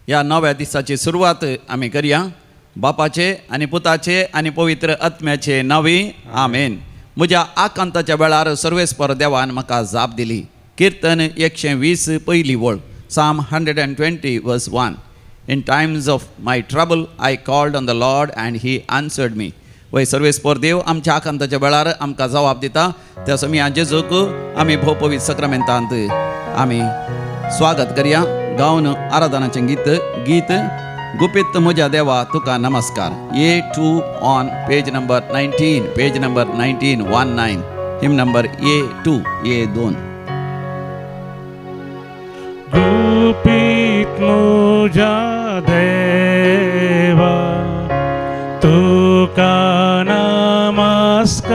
या नव्या दिसाची सुरवात आम्ही करूया. बापाचे आणि पुताचे आणि पवित्र आत्म्याचे नावी आमेन. म्हज्या आकांताच्या वेळार सर्वेस्पर देवान म्हाका जाप दिली. कीर्तन 120 पहिली वळ. Psalm 120 verse 1. In times of my trouble I called on the Lord and he answered me. वय सर्वेस्पर देव आमच्या आकांताच्या वेळार आमकां जबाब दिता. त्या समया जेजूक आमी भोवपवीत सक्रामेंतांत आमी स्वागत करूया. गावन आराधनाचें गीत गुपित म्हज्या देवा तुका नमस्कार. A2 on page number 19, page number 1919, hymn number A2, A2. गुपित मुझा देवा तुका नमस्कार.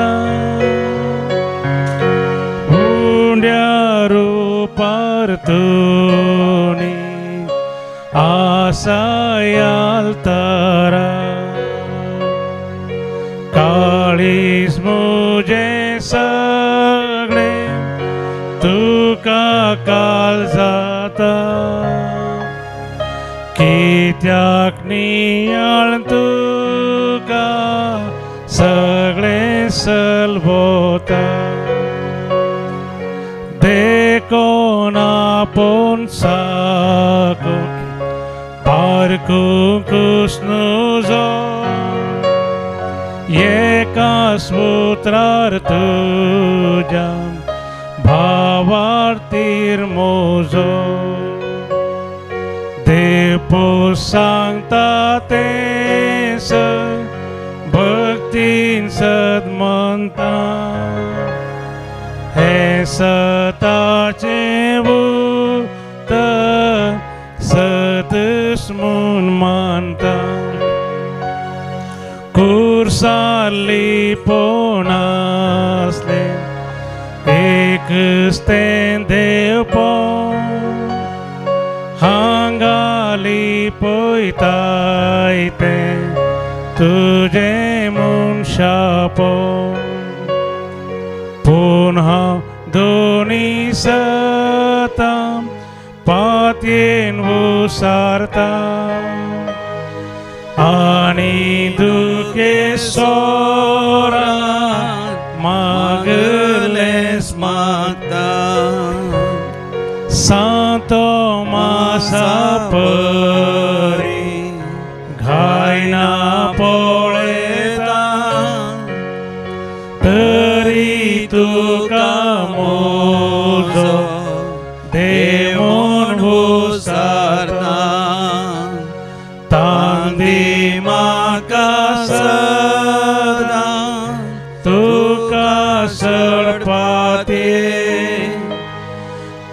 हुंड्या रूपार तुनी आसायाल तारा. काळीज मुझे सगळे तुका काल जाता. कित्याक नियाळ तुका सगळे सलभोता. देखोन आपूण साकून पारकूं कुस्नुजो. एका स्मुत्रार तुज्या भावार तीर मोजो. देव सांगता तेस भक्तीन सद म्हणटा. हे सताचे भूत सतस म्हूण मानता. कुर्साली पोण आसले एकच तें देव पोवन. हांगाली पळयताय तें तुजें म्हूण शापोवन. पूण हांव दोनी सता पातयेन उसारता. आनी दुखे सोरान मागलेस मागता. सांतो मासा परी घायना पळयता. तरी तुका मोजो देवून उसारता. तांदी म्हाका सदां तुका सडपाते.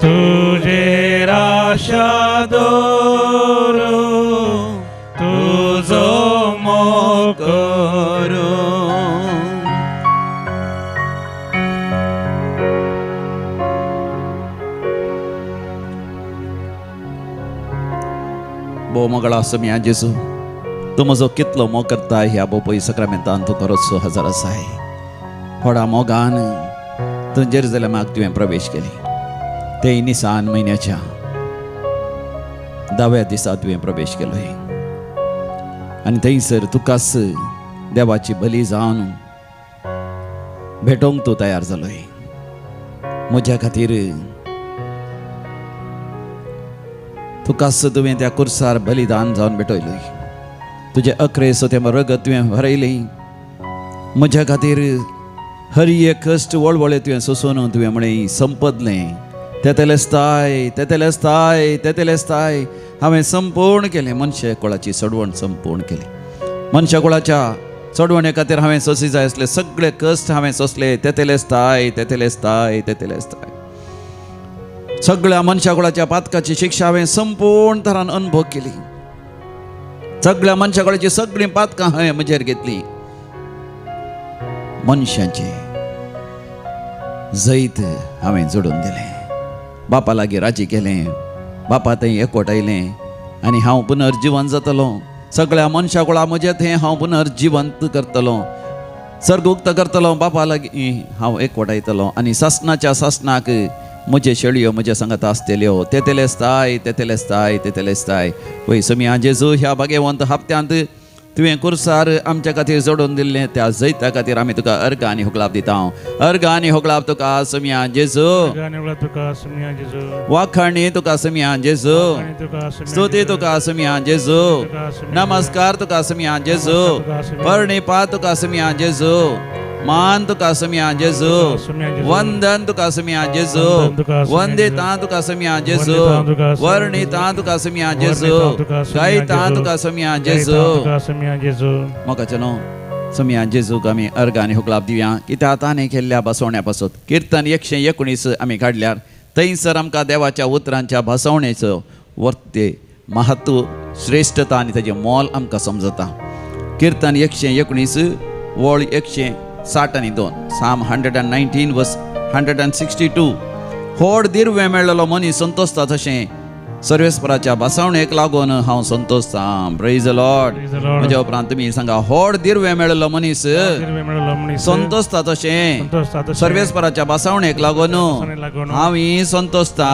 तुजेर आशा दवरू तुजो मोग करूं. भोव मोगळा समया जेजू तूं म्हजो कितलो मोग करता ह्या भोवपळी सक्रामेंतान तूं खरोच हजर आसाय. व्हडा मोगान तूं जेरुसलेमाक तुवें प्रवेश केली. तेय निसान म्हयन्याच्या 10व्या दिसा तुवें प्रवेश केलोय. आनी थंयसर तुकाच देवाची बली जावन भेटोवंक तूं तयार जालोय. म्हज्या खातीर तुकाच तुवें त्या कुर्सार बलिदान जावन भेटयलोय. तुजे अकरे सोतें रगत तुवें भरयलें. म्हज्या खातीर हर एक कश्ट वळवळे तुवें सोसून तुवें म्हळें संपदलें. तेतेलेस्ताय तेतेलेस्ताय तेतेलेस्ताय हांवें संपूर्ण केलें. मनशा कुळाची चडवण संपूर्ण केली. मनशा कुळाच्या चडवणे खातीर हांवें सोंसी जाय आसले सगळे कश्ट हांवें सोंसले. तेतेलेस्ताय तेतेलेस्ताय तेतेलेस्ताय. सगळ्या मनशा कुळाच्या पातकाची शिक्षा हांवें संपूर्ण तरान अनुभव केली. सगळ्या मनशा कुळाची सगळीं पातकां हांवें म्हजेर घेतली. मनशांचे जैत हांवें जोडून दिलें. बापा लागीं राजी केलें. बापा थंय एकवटायलें आनी हांव पुनर्जीवन जातलो. सगळ्या मनशा कुळा म्हजें थंय हांव पुनर्जिवंत करतलो. सर्ग उक्त करतलो. बापा लागीं हांव एकवटायतलो आनी सासणाच्या सासणाक म्हजे शेळयो म्हज्या सांगात आसतल्यो तेतेलेस्ताय वय समिया जेजू ह्या भाग्यवंत हप्त्यांत तुवें कुर्सार आमच्या खातीर जोडून दिल्लें त्या जैता खातीर आमी तुका अर्घ आनी होगलाप दिता अर्घ आनी होगलाप तुका समिया जेजू वाखाणी तुका समिया जेजू स्तुती तुका समिया जेजू नमस्कार तुका समिया जेजू परनिपा तुका समिया जेजू मान तुका समिया जेजू वंदन तुका समिया जेजू वंदिता तुका समिया जेजू वर्णिता तुका समिया जेजू गायता तुका समिया जेजू म्हाका चनो समिया जेजूक आमी अर्घ आनी होगलाप दिवया कित्याक आतां केल्ल्या बसवण्या पासून कीर्तन 119 आमी काडल्यार थंयसर आमकां देवाच्या उतरांच्या बसवणेचो वर्ते महत्व श्रेष्ठता आनी तेजें मोल आमकां समजता कीर्तन 119 वळ 162 साम 119 वर्स 162 व्हड दिर्वें मेळ्ळलो मनीस संतोसता तशें सर्वेस्पराच्या बसवणेक लागून हांव संतोसता प्रेज द लॉर्ड म्हज्या उपरांत तुमी सांगा व्हड दिर्वें मेळ्ळलो मनीस संतोसता तशें सर्वेस्पराच्या बसवणेक लागून हांव संतोसता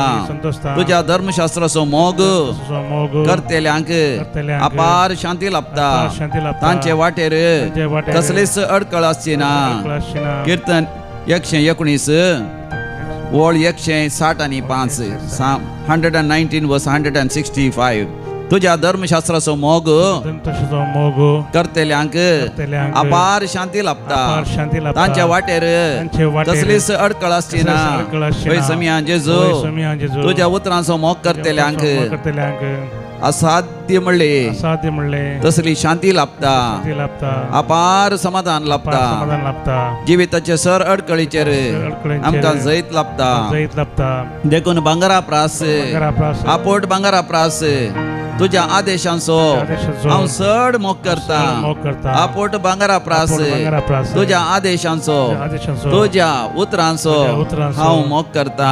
तुज्या धर्मशास्त्राचो मोग करतेल्यांक अपार शांती लाभता तांचे वाटेर कसलीच अडकळ आसची ना कीर्तन 119 वळ 165 119 वर्स 165 तुझ्या धर्मशास्त्राचो मोग करतेल्यांक अपार शांती लाभता तांच्या वाटेर कसलीच अडकळ आसची ना समिया जेजू तुझ्या उतरांचो मोग करतेल्यांक असाध्य म्हणले तसली शांती लाभता अपार समाधान लाभता जिविताचे सर अडकळीचेर आमकां जैत लाभता देखून भांगरा प्रास आपोट भांगरा प्रास तुझ्या आदेशांचो हांव चड मोग करता आपोट भांगरा प्रास तुझ्या आदेशांचो तुझ्या उतरांचो हांव मोग करता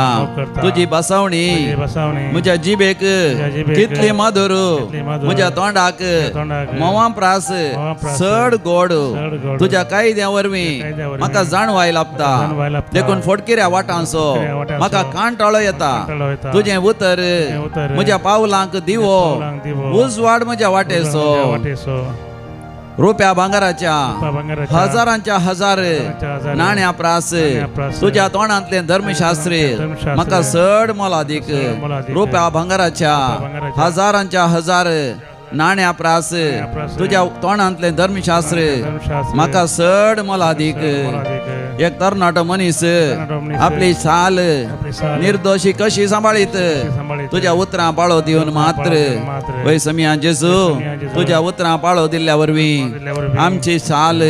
तुझी बसवणी म्हज्या जिबेक कितली मधुर म्हज्या तोंडाक मोवा प्रास चड गोड तुझ्या कायद्या वरवीं म्हाका जाणवाय लाभता देखून फोडकिऱ्या वाटांचो म्हाका कांटाळो येता तुझें उतर म्हज्या पावलांक दिवो उजवाड म्हज्या वाटेचो रुपया भांगराच्या हजारांच्या हजार नाण्या प्रास तुझ्या तोंडांतले धर्मशास्त्री म्हाका चड मोलादीक रुपया भांगराच्या हजारांच्या हजार नाण्या प्रास तुझ्या तोंडांतले धर्मशास्त्र म्हाका चड मोलादीक एक तरणाटो मनीस आपली साल निर्दोशी कशी सांबाळीत तुझ्या उतरां पाळो दिवन मात्र वय समिया जेजू तुझ्या उतरां पाळो दिल्ल्या वरवीं आमची साल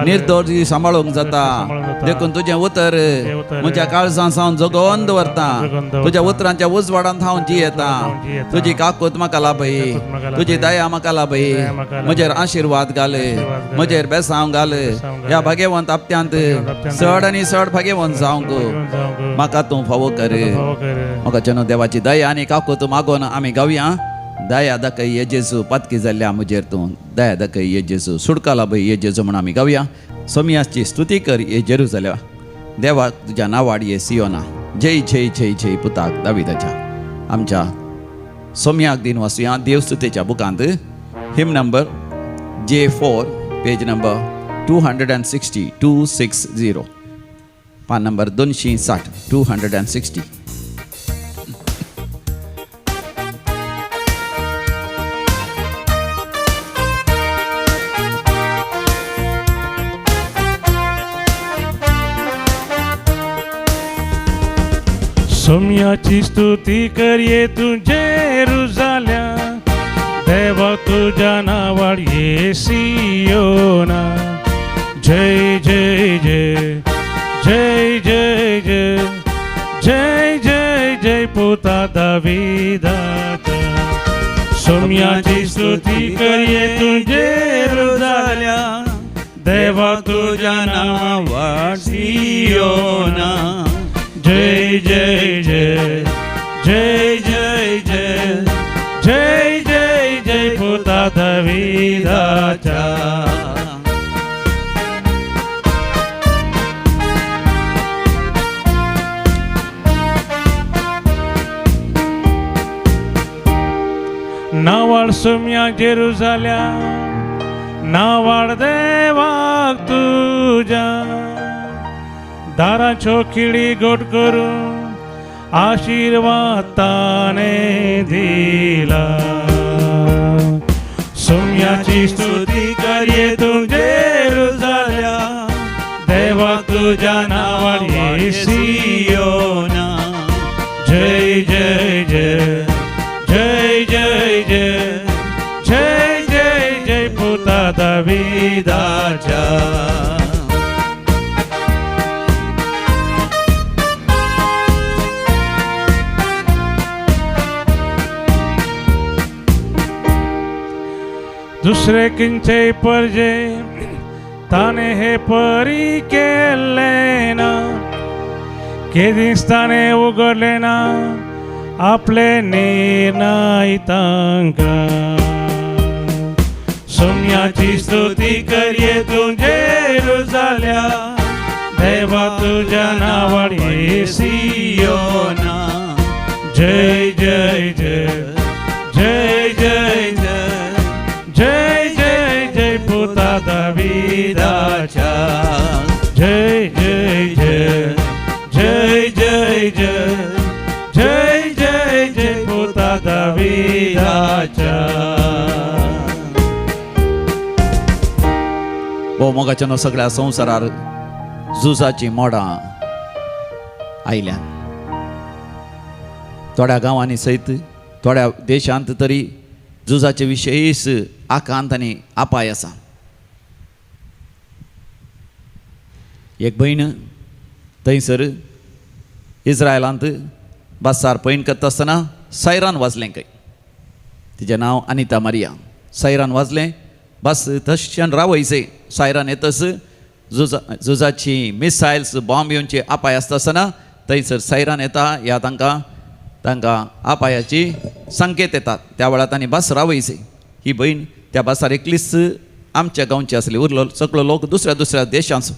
निर्दोशी सांबाळूंक जाता देखून तुझें उतर म्हज्या काळजां सावन जगोवन दवरता तुझ्या उतरांच्या उजवाडांत हांव जियेता तुजी काकूत म्हाका लाभय तुजी दया म्हाका लाभय म्हजेर आशिर्वाद घाल म्हजेर बेसांव घाल ह्या भाग्यवंत हप्त्यांत चड आनी चड भाग्यवंत जावंक म्हाका तूं फावो कर म्हाका चनो देवाची दया आनी काकूत मागोन आमी गावया दया दाखय ये जेजू पातकी जाल्ल्या म्हजेर तूं दया दाखय ये जेजू सुडका लाभय ये जेजू म्हण आमी गावया सोमियाची स्तुती कर ये जेरुसलेमा देवा तुज्या नांवाड ये सियोना जय जय जय जय पुताक दाविदाच्या आमच्या सोम्याक दिन वाचुया देवस्तुतेच्या बुकांत हिम नंबर J4 पेज नंबर 260 पान नंबर 260 सोम्याची स्तुती करये तू जेरुसल्या देवा तुझ्या नावाड ये सियोना जय जय जय जय जय जय जय जय जय पुता दाविदाचा सोम्याची स्तुती करये तू जेरुसल्या देवा तुझ्या नावाड सियोना जय जय जय जय जय जय जय जय जय पुता दाविदाचा नावाड सोम्या जेरुजाल्या नावाड देवाक तुझ्या दाराच्यो खिडी गोट करून आशीर्वाद ताने दिला सोम्याची स्तुती करिये तू जेरुजाल्या देवा तुझ्या नावाड ये सियोना जय जय जय जय जय जय जय जय जय पुता दाविदाच्या दुसरे किंचे परजे ताने हे परी केले ना केदिस्ताने उघडले ना आपले निर्णय तांका सोम्याची स्तुती करिये तू जेरुजाल्या देवा तुझ्या नावाड ये सियोना जय जय जय जय जय जय जय जय जय पुता दाविदाच्या जय जय जय जय जय जय जय जय जय पुता दाविदाच्या भोव मोगाच्या सगळ्या संवसारार झुजाची मोडां आयल्यान थोड्या गांवांनी सयत थोड्या देशांत तरी झुजाचे विशेष आकांत आनी आपाय आसा एक भयण थंयसर इस्रायलांत बासार पैण करता आसतना सायरान वाजलें खंय तिचें नांव अनिता मारिया सायरान वाजलें बस तशें रावयसे सायरान येतस झुजाची मिसायल्स बॉम्ब येवचे आपाय आसता आसतना थंयसर सायरान येता ह्या तांकां आपायाची संकेत येतात त्या वेळार तांणी बस रावयसे ही भयण त्या बसार एकलीच आमच्या गांवची आसली उरलो सगळो लोक दुसऱ्या दुसऱ्या देशांचो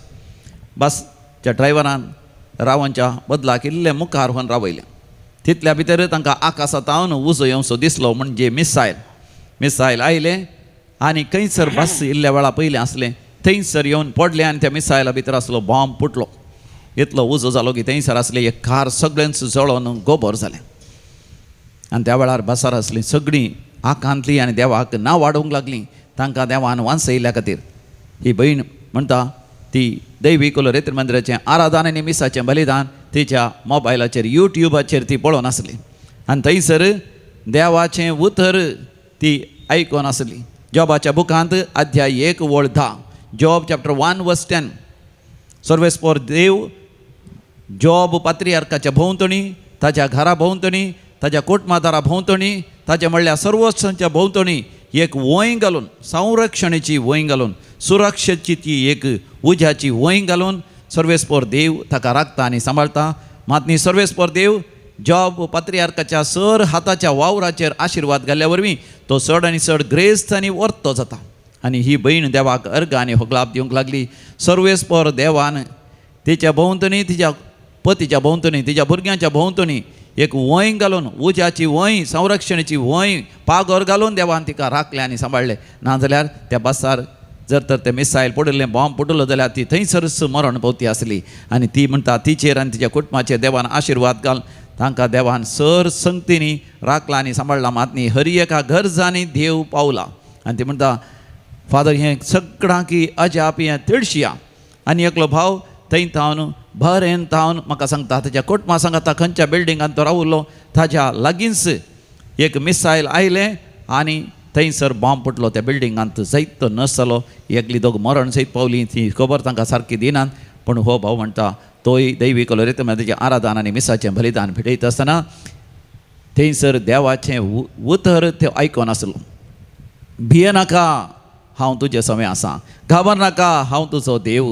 बसच्या ड्रायव्हरान रावनच्या बदलाक इल्लें मुखार व्हरून रावयलें तितल्या भितर तांकां आकाशांतावन उजो येवचो दिसलो म्हणजे मिसायल आयलें आनी खंयसर बस इल्ल्या वेळा पयलें आसलें थंयसर येवन पडलें आनी त्या मिसायला भितर आसलो बॉम्ब फुटलो इतलो उजो जालो की थंयसर आसलें एक कार सगळ्यांच जळोन गोबर जालें आनी त्या वेळार बसार आसलीं सगळीं आकांतलीं आनी देवाक नांव वाडोवंक लागलीं तांकां देवान वांसयल्या खातीर ही भयण म्हणटा ती दैवी कुलरेत्र मंदिराचें आराधन आनी मिसाचें बलिदान तिच्या मोबायलाचेर युट्यूबाचेर ती पळोवन आसली आनी थंयसर देवाचें उतर ती आयकोन आसली जॉबाच्या बुकांत अध्याय 1:10 जॉब चॅप्टर 1:10 सर्वेस्पोर देव जॉब पात्रियार्काच्या भोंवतणी ताच्या घरा भोंवतणी ताच्या कुटुंबादारा भोंवतणी ताच्या म्हणल्यार सर्वस्वांच्या भोंवतणी एक वंय घालून संरक्षणाची वंय घालून सुरक्षेची ती एक उज्याची वंय घालून सर्वेस्पोर देव ताका राखता आनी सांबाळटा मात सर्वेस्पोर देव जॉब पात्रियार्काच्या सर हाताच्या वावराचेर आशिर्वाद घाल्ल्या वरवीं तो चड आनी चड ग्रेस्त आनी वर्तो जाता आनी ही भयण देवाक अर्घ आनी होगलाप दिवंक लागली सर्वेस्पोर देवान तिच्या भोंवतणी तिच्या पतीच्या भोंवतणी तिच्या भुरग्यांच्या भोंवतणी एक वंय घालून उज्याची वंय संरक्षणाची वंय पागोर घालून देवान तिका राखलें आनी सांबाळलें नाजाल्यार त्या बसार जर तर ते मिसायल पडिल्लें बॉम्ब पडलो जाल्यार ती थंयसरच मरण पावती आसली आनी ती म्हणटा तिचेर आनी तिच्या कुटुंबाचेर देवान आशिर्वाद घाल तांकां देवान सर संगतीनी राखला आनी सांबाळला मात न्ही हर एका गरजांनी देव पावला आनी ती म्हणटा फादर हें सगळां की अजाप हें तिडशिया आनी एकलो भाव थंय थावन भरेन थावन म्हाका सांगता ताच्या कुटुंबा सांगता खंयच्या बिल्डिंगांत तो रावलो ताच्या लागींच एक मिसायल आयलें आनी थंयसर बॉम्ब पडलो त्या बिल्डिंगांत जायतो नस जालो एकली दोग मरण सयत पावली ती खबर तांकां सारकी दिनात पूण हो भाव म्हणटा तोय दैवी कलोरेत्र तेजें आराधन आनी मिसाचें बलिदान भेटयता आसतना थंयसर देवाचें उतर ते आयकोन आसलो भियेनाका हांव तुजे समें आसां घाबरनाका हांव तुजो देव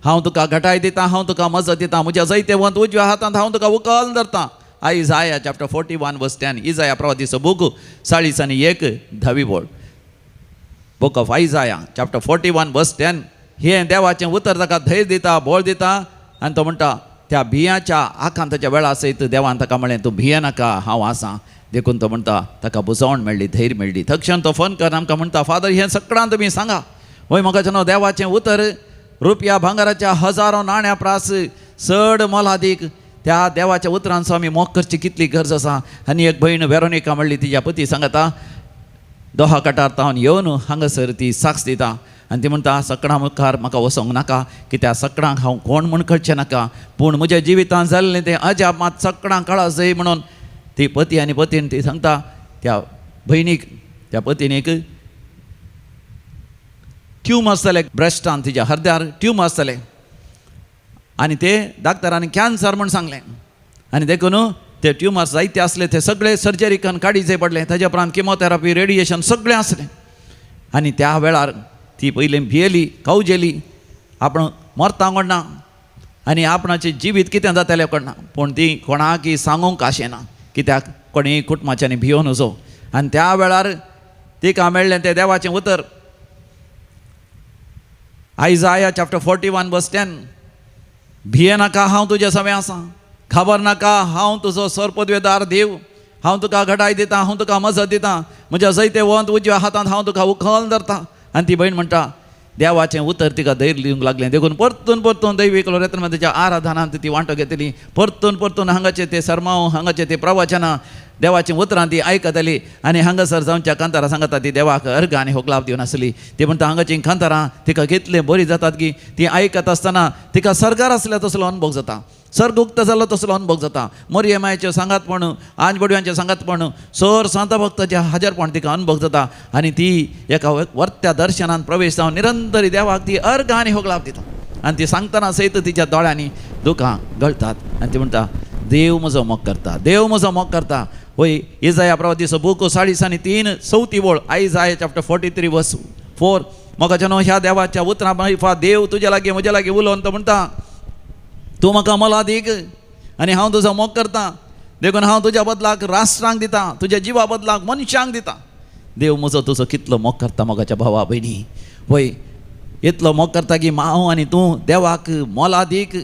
हांव तुका घटाय दितां हांव तुका मजत दितां म्हज्या जायते वंत उजव्या हातांत हांव तुका उखल धरतां Isaiah chapter 41:10 Isaiah प्रवादीचो book 40:1 book of Isaiah chapter 41:10 हे देवाचें उतर ताका धैर्य दिता बोळ दिता आनी तो म्हणटा त्या भियाच्या आकांताच्या वेळा सयत देवान ताका म्हळें तूं भियेनाका हांव आसां देखून तो म्हणटा ताका बुजवण मेळ्ळी, धैर्य मेळ्ळी. तक्षण तो फोन करून आमकां म्हणटा, फादर हें सगळां तुमी सांगा. वय म्हाका न्हू देवाचें उतर, रुपया भांगाराच्या हजारो नाण्या प्रास चड मोलादीक त्या देवाच्या उतरांचो आमी मोग करची कितली गरज आसा. आनी एक भयण वेरोनिका म्हणली, तिच्या पती सांगता दोहा काटार तावन येवन हांगासर ती साक्ष दिता. आनी ती म्हणटा सकाळां मुखार म्हाका वसोंक नाका, कित्याक सकाळांक हांव कोण म्हूण कळचें नाका, पूण म्हज्या जिवितांत जाल्लें तें अजाप मात सकाळांक कळा जाय म्हणून ती पती आनी पतीन ती सांगता त्या भयणीक, त्या पत्नीक ट्यूम आसतालें ब्रेस्टान, तिच्या हृदयार ट्यूम आसतालें आनी ते डाक्टरांनी कॅन्सर म्हूण सांगलें. आनी देखून ते ट्युमर्स जायते असले ते सगळे सर्जरीकान काडीचे पडले. ताज्या उपरांत किमोथेरपी, रेडिएशन सगळें आसलें. आनी त्या वेळार ती पयलीं भियेली, कावजेली, आपण मरता कोणना आनी आपणाचें जिवीत कितें जातलें कोणना, पूण ती कोणाकय सांगूंक आशेना, कित्याक कोणीय कुटुंबाच्यांनी भियोन वचो. आनी त्या वेळार तिका मेळ्ळें तें देवाचें उतर. आयजाया चॅप्टर 41 वर्स 10, भिये नाका, हांव तुजे समें आसां, खबर नाका, हांव तुजो सरपदवेदार देव, हांव तुका घटाय दितां, हांव तुका मजत दितां, म्हज्या जैते वंत उजव्या हातांत हांव तुका उखल धरतां. आनी ती भयण म्हणटा देवाचें उतर तिका धैर्य दिवंक लागलें. देखून परतून परतून दैवीक रेतनाच्या आराधनांत ती वांटो घेतली. परतून परतून हांगाचे ते सरमाव, हांगाचे ते प्रवचनां, देवाचें उतरां ती आयकताली. आनी हांगासर जावच्या कांतारां सांगता ती देवाक अर्घ आनी होगलाप दिवन आसली. ती म्हणटा हांगाची कांतारां तिका कितलें बरी जातात की ती आयकत आसतना तिका सरकार आसल्या तसलो अनुभव जाता, सर्ग उक्त जालो तसलो अनुभव जाता. मोरयेमायेचें सांगातपण, आंजबडव्यांचें सांगातपण, सर सांता भक्ताचें हाजरपण तिका अनुभव जाता. आनी ती एका वर्त्या दर्शनांत प्रवेश जावन निरंतरी देवाक ती अर्घ आनी होगलाप दिता. आनी ती सांगतना सयत तिच्या दोळ्यांनी दुखां गळटात. आनी ती म्हणटा देव म्हजो मोग करता, देव म्हजो मोग करता. वय इजाया प्रवादीचो बूक 40:3 वळ, आयजाया चॅप्टर 43 वर्स 4. मोगाच्या न्हू ह्या देवाच्या उतरां मैफा देव तुज्या लागीं म्हज्या लागीं उलोवन तो म्हणटा तूं म्हाका मोलाद दीक आनी हांव तुजो मोग करतां. देखून हांव तुज्या बदलाक राष्ट्रांक दितां, तुज्या जिवा बदलाक मनशांक दितां. देव म्हजो तुजो कितलो मोग करता मोगाच्या भावा भयणी. वय इतलो मोग करता की हांव आनी तूं देवाक मोलाद दीक.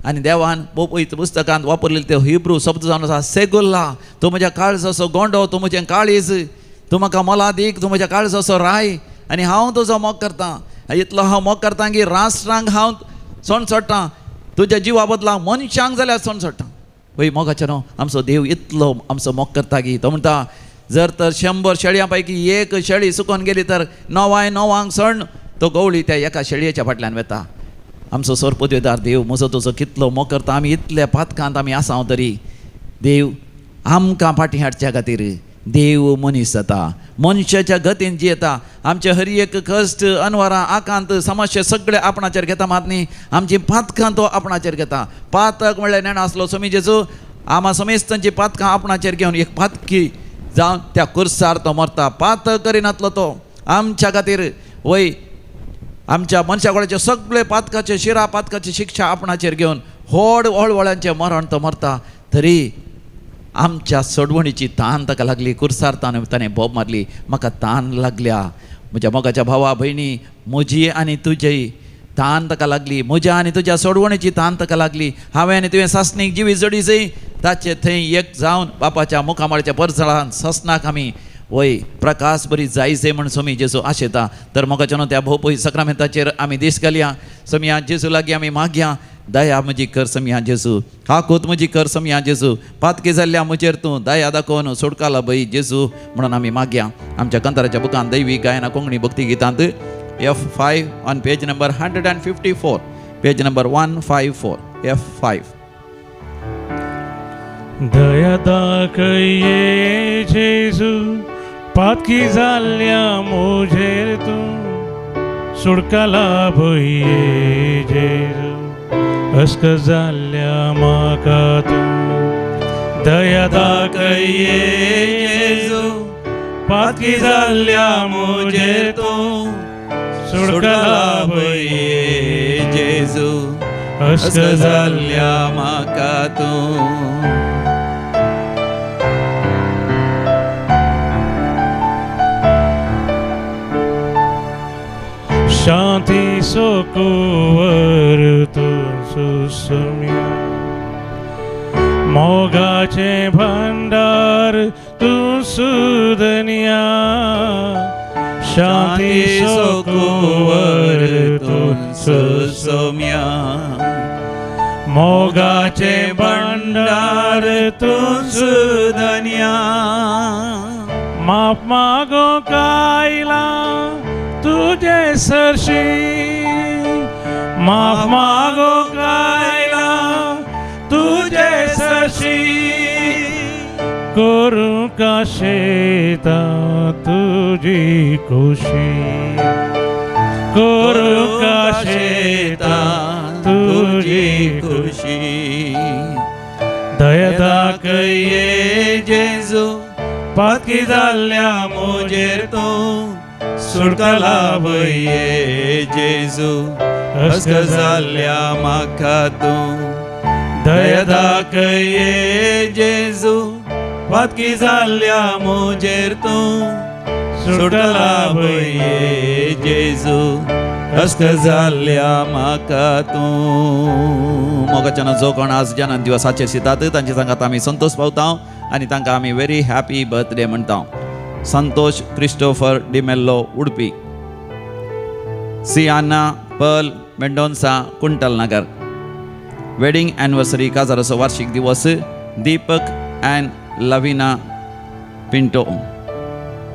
आनी देवान पवित्र पुस्तकांत वापरलेले ते हिब्रू शब्द जावन आसा सेगुल्ला, तूं म्हज्या काळजाचो गोंडो, तूं म्हजें काळीज, तूं म्हाका मोलाद दीक, तूं म्हज्या काळजाचो राय आनी हांव तुजो मोग करतां. इतलो हांव मोग करतां की राष्ट्रांक हांव सोण सोडटां, तुज्या जिवा बदलाक मनशांक जाल्यार सोण सोडटां. वय मोगाचें न्हू आमचो देव इतलो आमचो मोग करता की तो म्हणटा जर तर 100 शेळयां पैकी एक शेळी सुकोन गेली तर 99 सण तो गवळी त्या एका शेळयेच्या फाटल्यान वेता. आमचो सरपदवेदार देव म्हजो तुजो कितलो मोग करता. आमी इतल्या पातकांत आमी आसां तरी देव आमकां फाटीं हाडच्या खातीर देव मनीस जाता, मनशाच्या गतीन जियेता. आमचे हर एक कश्ट, अनवरां, आकांत, समस्या सगळे आपणाचेर घेता. मात न्ही आमची पातकां तो आपणाचेर घेता. पातक म्हणल्यार नेणो आसलो समी जेजू आमा समेस्तांची पातकां आपणाचेर घेवन एक पातकी जावन त्या कुर्सार तो मरता. पातक करिनातलो तो आमच्या खातीर. वय आमच्या मनशाकुळाचे सगळे पातकाचे शिरा पातकाची शिक्षा आपणाचेर घेवन व्हड हळवळ्यांचें मरण तो मरता. तरी आमच्या सोडवणीची तान ताका लागली. कुर्सार ताणें बोब मारली. म्हाका तान लागल्या म्हज्या मोगाच्या भावा भयणी, म्हजी आनी तुजी तान ताका लागली, म्हज्या आनी तुज्या सोडवणीची तान ताका लागली. हांवें आनी तुवें सासणीक जिवी जोडी जाय ताचे थंय एक जावन बापाच्या मुखामळाच्या परसळांत ससनाक आमी वय प्रकाश बरी जायचे म्हण समी जेजू आशेता. तर मोगाच्या न्हू त्या भोवपळी सक्रामेंताचेर आमी दीस घालया. समिया जेजू लागीं आमी मागया दया म्हजी कर समिया जेजू, हाकोत म्हजी कर समिया जेजू, पातकी जाल्ल्या म्हजेर तूं दया दाखोवन सोडकाला बई जेजू म्हणून आमी मागया. आमच्या कंताराच्या बुकांत दैवी गायना कोंकणी भक्ती गितांत F5 on page number 154, page number 154 F5. दया दाखये जेजू, पातकी जाल्ल्या म्हजेर तूं सोडकाला भये जेजू, अस्क जाल्ल्या म्हाका तूं दया दाखये जेजू, पातकी जाल्ल्या म्हजेर तूं सोडकाला भये जेजू, अस्क जाल्ल्या म्हाका तूं. शांती सोकुवर तूं सुसम्या, मोगाचे भांडार तू सुदनिया शांती सोकुवर तू सुसोम्या मोगाचे भंडार तू सुधन्या माफ मागो कायला तुझे सरशी माफ मागो कायला तुझे सरशी करू का शेता तुझी खुशी करू का शेता तुझी खुशी दया दाखये जेजू पातकी जाल्ल्या मोजेर तो सुटका लाभये जेजू हस्क जाल्ल्या म्हाका तूं दया दाखये जेजू पातकी जाल्ल्या मोजेर तूं सुटका लाभये जेजू हस्क जाल्ल्या म्हाका तूं मोगाच्यान जो कोण आज जन दिवसाचे शितात तांचे सांगात आमी संतोष पावता आनी तांकां आमी व्हेरी हॅपी बर्थडे म्हणटा संतोष क्रिस्टोफर डिमेल्लो उडपी सियाना पर्ल मेंडोन्सा कुंटल नगर वेडिंग एनिवर्सरी काजाराचो वार्षिक दिवस दीपक अँड लविना पिंटो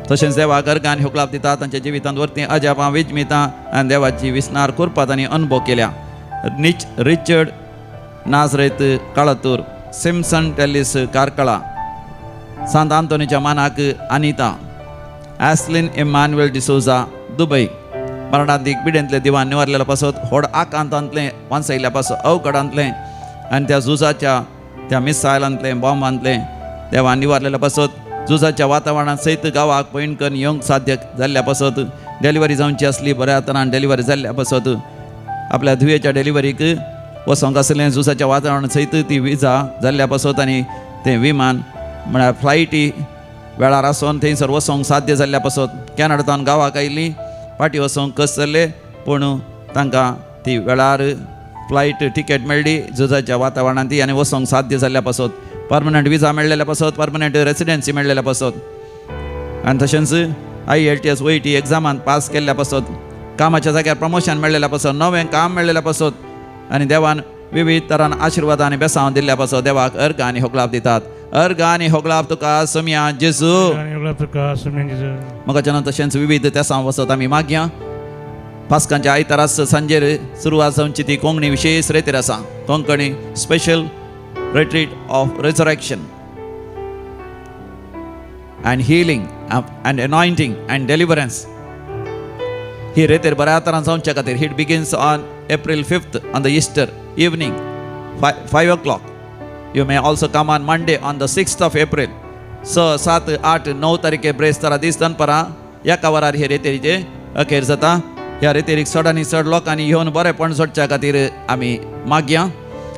तशेंच देवाक अर्गान होकलाप दिता तांच्या जिवितांत वर्ती अजापां विजमिता आनी देवाची विस्नार करपात आनी अनुभव केल्या रिचर्ड नाझरेत काळातूर सिम्सन टेलिस कारकळा सांत आंतोनीच्या मानाक अनिता ॲस्लिन इमॅन्युएल डिसोजा दुबय मरणांतीक पिडेंतले दिवान निवारलेलो पासत व्हड आकांतांतले वांसयल्ल्या पासत अवकडांतले आनी त्या झुजाच्या त्या मिसायलांतले बॉम्बांतले देवान निवारलेलो पासत झुजाच्या वातावरणात सयत गांवाक पैणकन येवंक साध्य जाल्ल्या पासत डिलिव्हरी जावची आसली बऱ्या तरान डिलिव्हरी जाल्ल्या पासत आपल्या धुयेच्या डिलिव्हरीक वसोंक आसलें झुजाच्या वातावरणात सयत ती विजा जाल्ल्या पासत आनी तें विमान म्हळ्यार फ्लायटी वेळार आसोन थंयसर वसोंक साध्य जाल्ल्या पासत कॅनडांतल्यान गांवाक आयिल्लीं फाटीं वसोंक कस जाल्ले पूण तांकां ती वेळार फ्लायट तिकेट मेळ्ळी झुजाच्या वातावरणांत ती आनी वसोंक साध्य जाल्ल्या पासत परमनंट विजा मेळ्ळेल्या पासत परमनंट रेसिडेन्सी मेळ्ळेल्या पासत आनी तशेंच IELTS OET एग्जामांत पास केल्ल्या पासत कामाच्या जाग्यार प्रमोशन मेळ्ळेल्या पासत नवें काम मेळ्ळेल्या पासत आनी देवान विविध तरान आशिर्वाद आनी बेसांव दिल्ल्या पासत देवाक अर्घ आनी होगलाप दितात अर्घ आनी होगलाप तुका सोम्या जेजू मोगाच्यान तशेंच विविध तेसांव वसत आमी मागया पास्कांच्या आयतारास सांजेर सुरवात जावची ती कोंकणी विशेष रेतीर आसा Konkani special retreat of resurrection and healing and anointing and deliverance ही रेतेर बऱ्या तरान जावच्या खातीर it begins on April 5th on the Easter evening 5 o'clock you may also come on Monday on the 6th of April 6, 7, 8, 9 तारीखे ब्रेस्तारा दीस दनपरां एका वरार हे रेतेरीचे अखेर जाता ह्या रेतेरीक चडांनी चड लोकांनी येवन बरेपण जोडच्या खातीर आमी मागया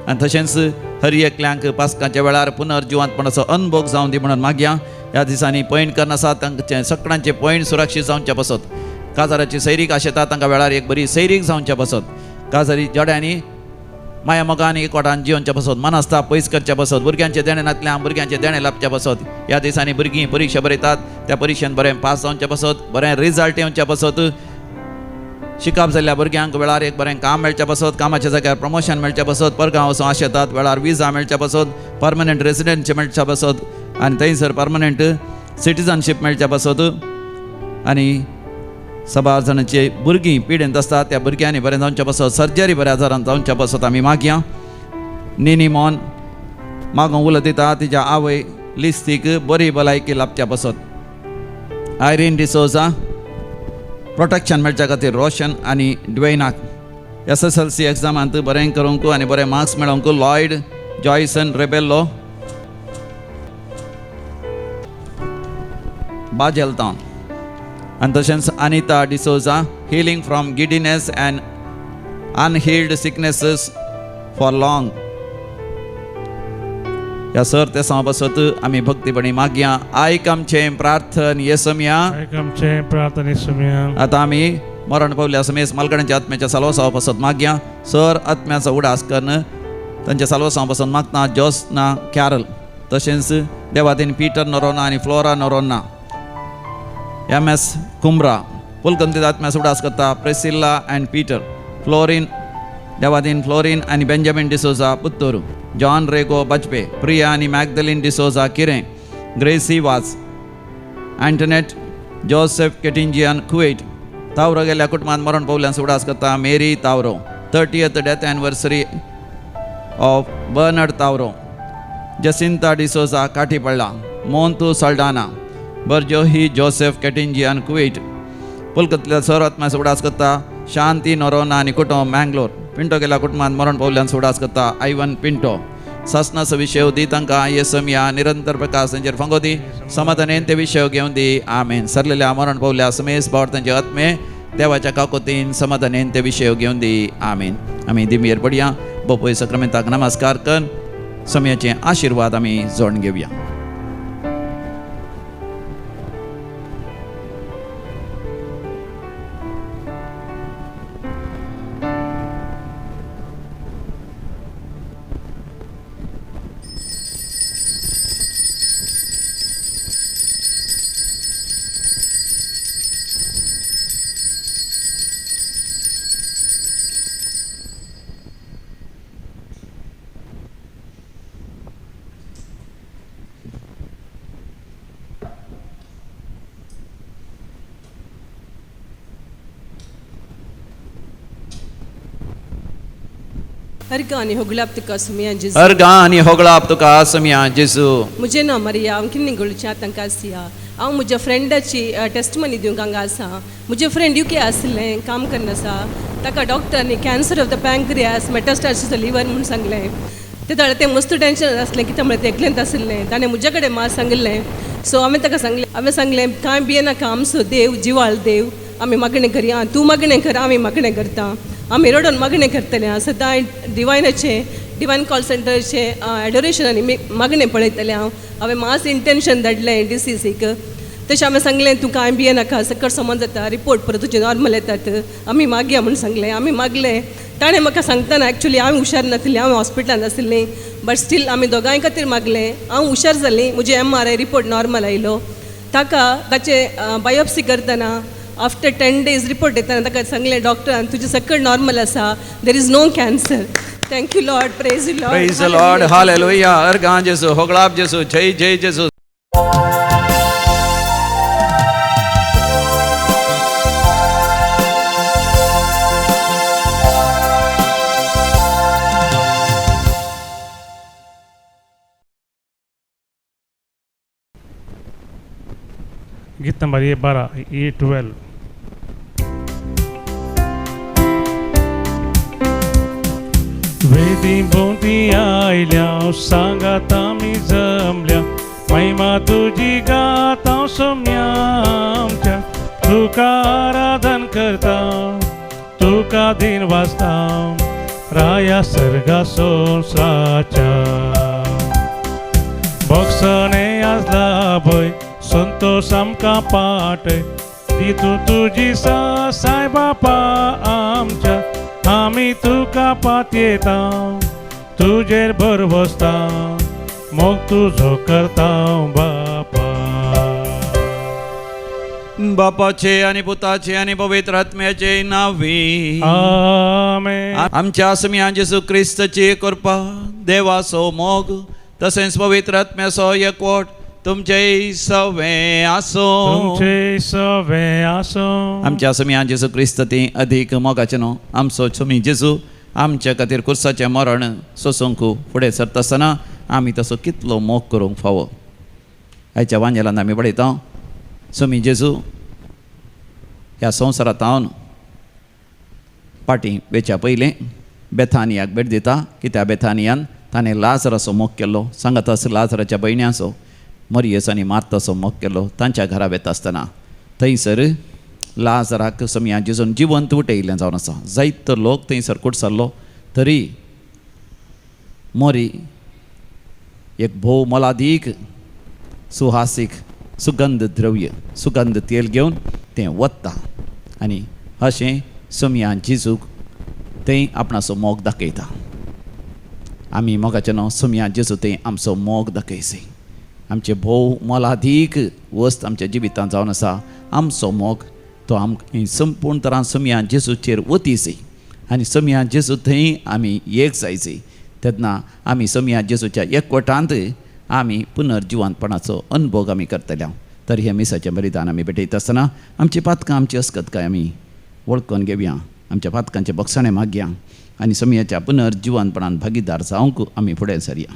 आनी तशेंच हर एकल्यांक पास्कांच्या वेळार पुनर्जिवंतपणाचो अनुभव जावं दी म्हणून मागया ह्या दिसांनी पैण करना आसा तांचे सगळ्यांचे पैण सुरक्षीत जावचे पासत काजाराची सैरीक आशेता तांकां वेळार एक बरी सैरीक जावचे पासत काजारी जोड्यांनी माया मोगान एकवटान जिवनचे पासत मनास्ता पयस करचे पासत भुरग्यांचे देणेनांतल्यान भुरग्यांचे देणे लाभचे पासत ह्या दिसांनी भुरगीं परिक्षा बरयतात त्या परिक्षेंत बरें पास जावचे पासत बरें रिजल्ट येवचे पासत शिकाप जाल्ल्या भुरग्यांक वेळार एक बरें काम मेळचें पासत कामाच्या जाग्यार प्रमोशन मेळचें पासत परगांव वचूं आशेतात वेळार विजा मेळचें पासत परमनंट रेसिडेंट मेळचें पासत आनी थंयसर परमनंट सिटिजनशीप मेळचें पासत आनी 6 जाणांची भुरगीं पिडेंत आसतात त्या भुरग्यांनी बरें जावचें पासत सर्जरी बऱ्या आजारान जावचें पासत आमी मागया निनी मोन मागोंक उलयत दिता तिच्या आवय लिस्तीक बरी भलायकी लाभच्या पासत आयरीन डिसोजा प्रोटेक्शन मेळच्या खातीर रोशन आनी ड्वेनाक SSLC एग्जामांत बरें करूंक आनी बरें मार्क्स मेळोवंक लॉयड जॉयसन रेबेल्लो बाजेल टावन आनी तशेंच Anita D'Souza healing from giddiness and unhealed sicknesses for long ह्या सर ते पासत आमी भक्तीपणी मागया आयक आमचें प्रार्थन येसुम्या आतां आमी मरण पावल्या समेस मालकणाच्या आत्म्याच्या साल्वसावा पासत मागया सर आत्म्याचो उडास करन तांच्या साल्वसावा पासत मागता जोस्ना कॅरल तशेंच देवातीन पिटर नोरोना आनी फ्लोरा नोरोना, MS कुंब्रा पुलकंतीत आत्म्यास उडास करता. प्रेसिल्ला अँड पीटर फ्लोरीन देवातीन फ्लोरीन आनी बेंजामिन डिसोजा पुत्तूर, जॉन रेगो बजपे, प्रिया आनी मॅगदलीन डिसोजा किरें, ग्रेसी वाज, अँटनेट जोसेफ केटिंजियन कुवेट. तावरो गेल्या कुटुंबात मरण पावल्यान उडास करता. Mary Tauro 30th death anniversary of Bernard Tauro. Jacinta D'Souza काठी पडला. मोंतू सल्डाना, बर्जोही जोसेफ केटिंजियन कुवेट. पुलकंतल्या सर्वात्म्यास उडास करता. शांती नोरोना आनी कुटुंब मँगलोर. पिंटो गेल्या कुटुंबात मरण पावल्यान उडास करता. आयवन पिंटो. ससनस विषय दी तांकां येसमिया निरंतर प्रकाश तांचेर फंगोदी समाधानेन ते विषय घेवन दी. आमेन. सरलेल्या मरण पावल्या समेस भाव तांचे आत्मे देवाच्या काकोतीन समाधानेन ते विषय घेवन दी. आमेन. आमी दिमेर पडया. बोपोय सक्रामेंताक नमस्कार कर. समयाचे आशीर्वाद आमी जोडून घेवया. अर्गानी होगलाप तुका सुमिया जिस अर्गा आनी होगळाप तुका समया जेजू. मुझे नांव मरिया हांव किन्नी गोळच्या तांकां आसिया. हांव म्हज्या फ्रेंडाची टेस्टमनी दिवंक हांगा आसा. म्हजें फ्रेंड UK आसलें काम करनासा. ताका डॉक्टरांनी cancer of the pancreas metastasis liver म्हूण सांगलें. तें मस्त टेंशन आसलें कित्याक म्हळ्यार तें एकलेंत आसलें. ताणें म्हजे कडेन मात सांगलें. सो हांवें ताका सांगलें कांय भियेनाका आमचो देव जिवाळ देव आमी मागणें करया. तूं मागणें कर आमी मागणें करता. आमी रडोन मागणें करतलें. सदां डिवायन कॉल सेंटरचे एडोरेशन आनी मागणें पळयतलें. हांवें मास इंटेंशन धाडलें DCCक. तशें हांवें सांगलें तूं कांय भियेनाका सकट समज जाता रिपोर्ट परत तुजे नॉर्मल येतात आमी मागया म्हूण सांगलें. आमी मागलें. ताणें म्हाका सांगतना एक्चुली हांव हुशार नासलें. हांव हॉस्पिटलांत आसलें. बट स्टील आमी दोगांय खातीर मागलें. हांव हुशार जालीं. म्हजे MRI रिपोर्ट नॉर्मल आयलो. ताचे बायोप्सी करतना आफ्टर 10 days रिपोर्ट येताना ताका सांगलें डॉक्टरान तुजें सकट नॉर्मल आसा. There is no cancer. Thank you Lord. Praise Lord. Praise the Lord. Hallelujah. अर्गा जेजू होगळाप जेजू. जय जय जेजू. गीत नंबर 12 E12. वेदी भोवती आयल्या सांगात आमी जमल्या महिमा तुजी गाता सोम्या आमच्या. तुका आराधन करता तुका दिन वाजता राया सर्गा संसाच्या. बक्षणे आसला भय संतोष आमकां पाट तितू तुजी साय बापा आमच्या. आमी तुका पातयेता तुजेर भरवसता मोग तुजो करता बापा. बापाचे आनी पुताचे आनी पवित्र आत्म्याचे नावी आमेन. आमच्या समया जेजू क्रिस्ताची कृपा देवाचो मोग तसेच पवित्र आत्म्याचो एकवट तुमचे सवे आसो. तुमचे सवे आसो. आमच्या समया जेजू क्रिस्त ती अधिक मोगाचे न्हू. आमचो समी जेजू आमच्या खातीर कुर्साचें मरण सोसूंक फुडें सरता आसतना आमी तसो कितलो मोग करूंक फावो. आयच्या वांजेलांत आमी पळयता समी जेजू ह्या संवसारांत हांव पाटी वेच्या पयलीं बेथानियाक भेट दिता. कित्याक बेथानियान ताणें लाजराचो मोग केल्लो. सांगता लाजराच्या भयण्याचो मरियस आनी मार्ताचो मोग केल्लो. तांच्या घरा वेता आसतना थंयसर लाजराक समया जेजून जिवंत उठयिल्लें जावन आसा. जायतो लोक थंयसर कुडसरलो तरी मोरी एक भोव मोलादीक सुहासीक सुगंध द्रव्य सुगंध तेल घेवन तें वत्ता आनी अशें समया जेजूक तें आपणाचो मोग दाखयता. आमी मोगाचें न्हू सुमया जेजू तें आमचो मोग दाखयसी आमचे भोव मोलादीक वस्त आमच्या जिवितांत जावन आसा आमचो मोग तो आमकां संपूर्ण तरान सुमया जेजूचेर वतीसी आनी सुमया जेजू थंय आमी एक जायची तेन्ना आमी सुमया जेजूच्या एकवटांत आमी पुनर्जिवंतपणाचो अनुभव आमी करतले तर हे मिसाचें बलिदान आमी भेटयत आसतना आमची पातकां आमची अस्कतकाय आमी वळखून घेवया आमच्या पातकांचे बक्षणे मागया आनी सुमयाच्या पुनर्जिवंतपणान भागीदार जावंक आमी फुडें सरया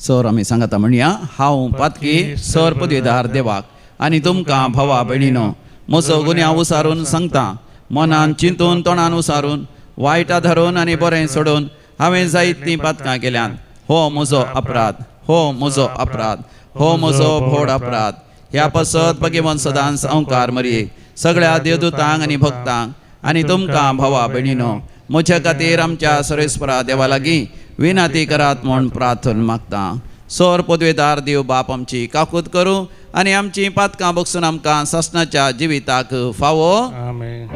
सर आमी सांगता म्हणया हांव पातकी सर पदवीदार देवाक आनी तुमकां भावा भयणीनो म्हजो गुन्यांव उसारून सांगता मनान चिंतून तोंडान उसारून वायटा धरून आनी बरें सोडून हांवें जायतीं पातकां केल्यात हो म्हजो अपराध हो म्हजो अपराध हो म्हजो व्हड अपराध ह्या पसत भगवंत सदांच अवकार मरये सगळ्या देवदूतांक आनी भक्तांक आनी तुमकां भावा भयणीनो म्हज्या खातीर आमच्या सर्वेस्परा देवा लागीं विनाती करात म्हूण प्रार्थना मागता सर पदवेदार देव बाप आमची काकूत करूं आनी आमची पातकां बगसून आमकां सासणाच्या जिविताक फावो आमेन.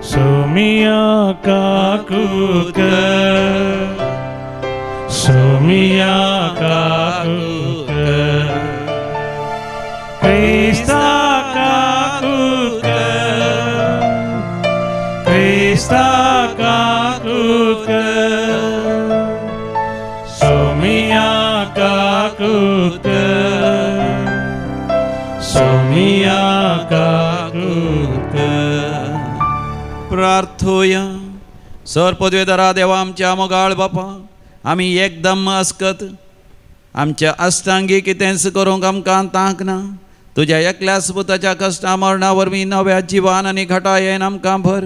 सोमिया काकूक सोमिया काकूक क्रिस्ता काकूक क्रिस्ता काकूक सोमिया काकूक सोमिया काकूक प्रार्थोया सर पदवेदारा देवा आमच्या मोगाळ बापा आमी एकदम अस्कत आमच्या अष्टांगी कितेंच करूंक आमकां तांक ना तुज्या एकल्याच पुताच्या कश्टा मरणा वरवीं नव्या जिवान आनी घटायेन आमकां भर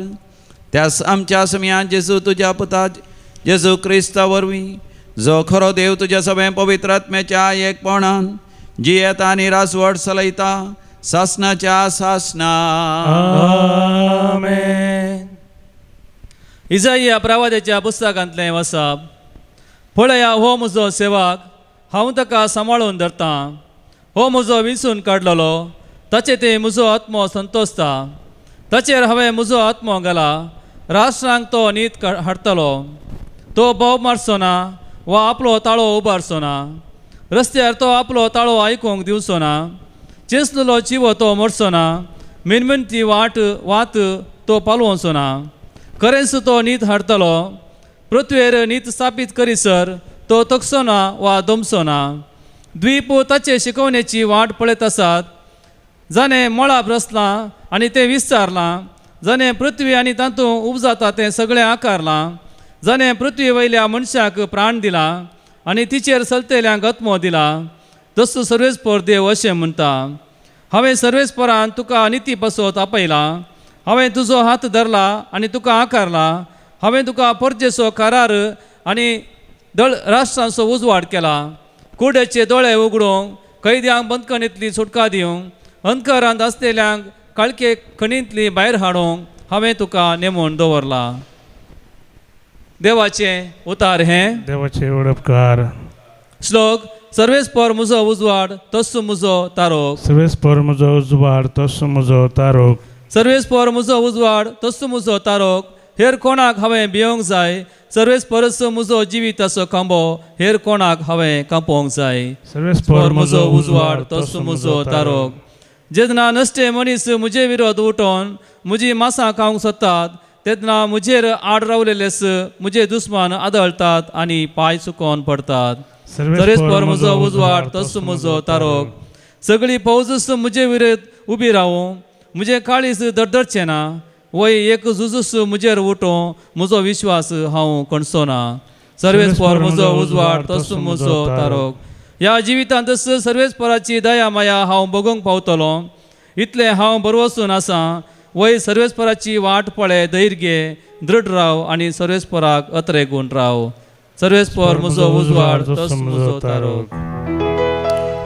त्या आमच्या सुमया जेजू तुज्या पुता जेजू क्रिस्ता वरवीं जो खरो देव तुज्या सगळे पवित्र आत्म्याच्या एकपणान जियेता आनी रासवड चलयता सासणाच्या सासना आमेन. इजाया प्रवाद्याच्या पुस्तकांतलें वचप पळया हो म्हजो सेवाक हांव ताका सांबाळून धरतां हो म्हजो विंचून काडलेलो ताचे ते म्हजो आत्मो संतोसता ताचेर हांवें म्हजो आत्मो घाला राष्ट्रांक तो नीत हाडटलो तो बोब मारचो ना वा आपलो ताळो उबारचो ना रस्त्यार तो आपलो ताळो आयकूंक दिवचो ना चेसलेलो चिवो तो मरचो ना मिनमिनती वात तो पालवचो ना खरेंच तो नीत हाडटलो पृथ्वेर नीत स्थापीत करीसर तो तकचो ना वा दमचो ना द्वीप ताचे शिकवण्याची वाट पळयत आसात जाणें मळाब रचलां आनी तें विस्तारलां जाणें पृथ्वी आनी तातूंत उपजाता तें सगळें आकारलां जाणें पृथ्वी वयल्या मनशाक प्राण दिला आनी तिचेर चलतल्यांक आत्मो दिला तसो सर्वेस्पर देव अशें म्हणटा हांवें सर्वेस्परान तुका निती पासत आपयला हांवें तुजो हात धरला आनी तुका आकारला हांवें तुका परजेचो करार आनी राष्ट्रांचो उजवाड केला कुड्याचे दोळे उगडूंक कैद्यांक बंदखणींतली सुटका दिवंक अंधकारांत आसलेल्यांक काळके खणींतली भायर हाडूंक हांवें तुका नेमून दवरला देवाचें उतार हें देवाचे उपकार श्लोक सर्वेस्पर म्हजो उजवाड तस्सो म्हजो तारोक सर्वेस्पर म्हजो उजवाड तसो म्हजो तारोक सर्वेस्पर म्हजो उजवाड तस्सो म्हजो तारोक हेर कोणाक हांवें भियोंक जाय सर्वेस्परस म्हजो जिविताचो खांबो हेर कोणाक हांवें कांपोवंक जाय सर्वेस्पर म्हजो उजवाड तस्सो म्हजो तारोक जेन्ना नश्टे मनीस म्हजे विरोध उठोवन म्हजी मांसां खावंक सोदतात तेन्ना म्हजेर आड रावलेलेस म्हजे दुस्मान आदळटात आनी पांय चुकोवन पडतात सर्वेस्पर म्हजो उजवाड तस्सो म्हजो तारोक सगळी फौजस म्हजे विरोध उबी रावूं म्हजें काळीज धडधडचें ना वय एक झुजूस म्हजेर उठोवं म्हजो विश्वास हांव कणसो ना सर्वेस्पर म्हजो उजवाड तस्सो म्हजो तारोक ह्या जिवितांत सर्वेस्पराची दया माया हांव बगूंक पावतलो इतलें हांव बरवसून आसा वय सर्वेस्पराची वाट पळय धैर्य घे दृढ राव आनी सर्वेस्पराक अत्रेगून राव सर्वेस्पर म्हजो उजवाड तस्सो म्हजो तारोक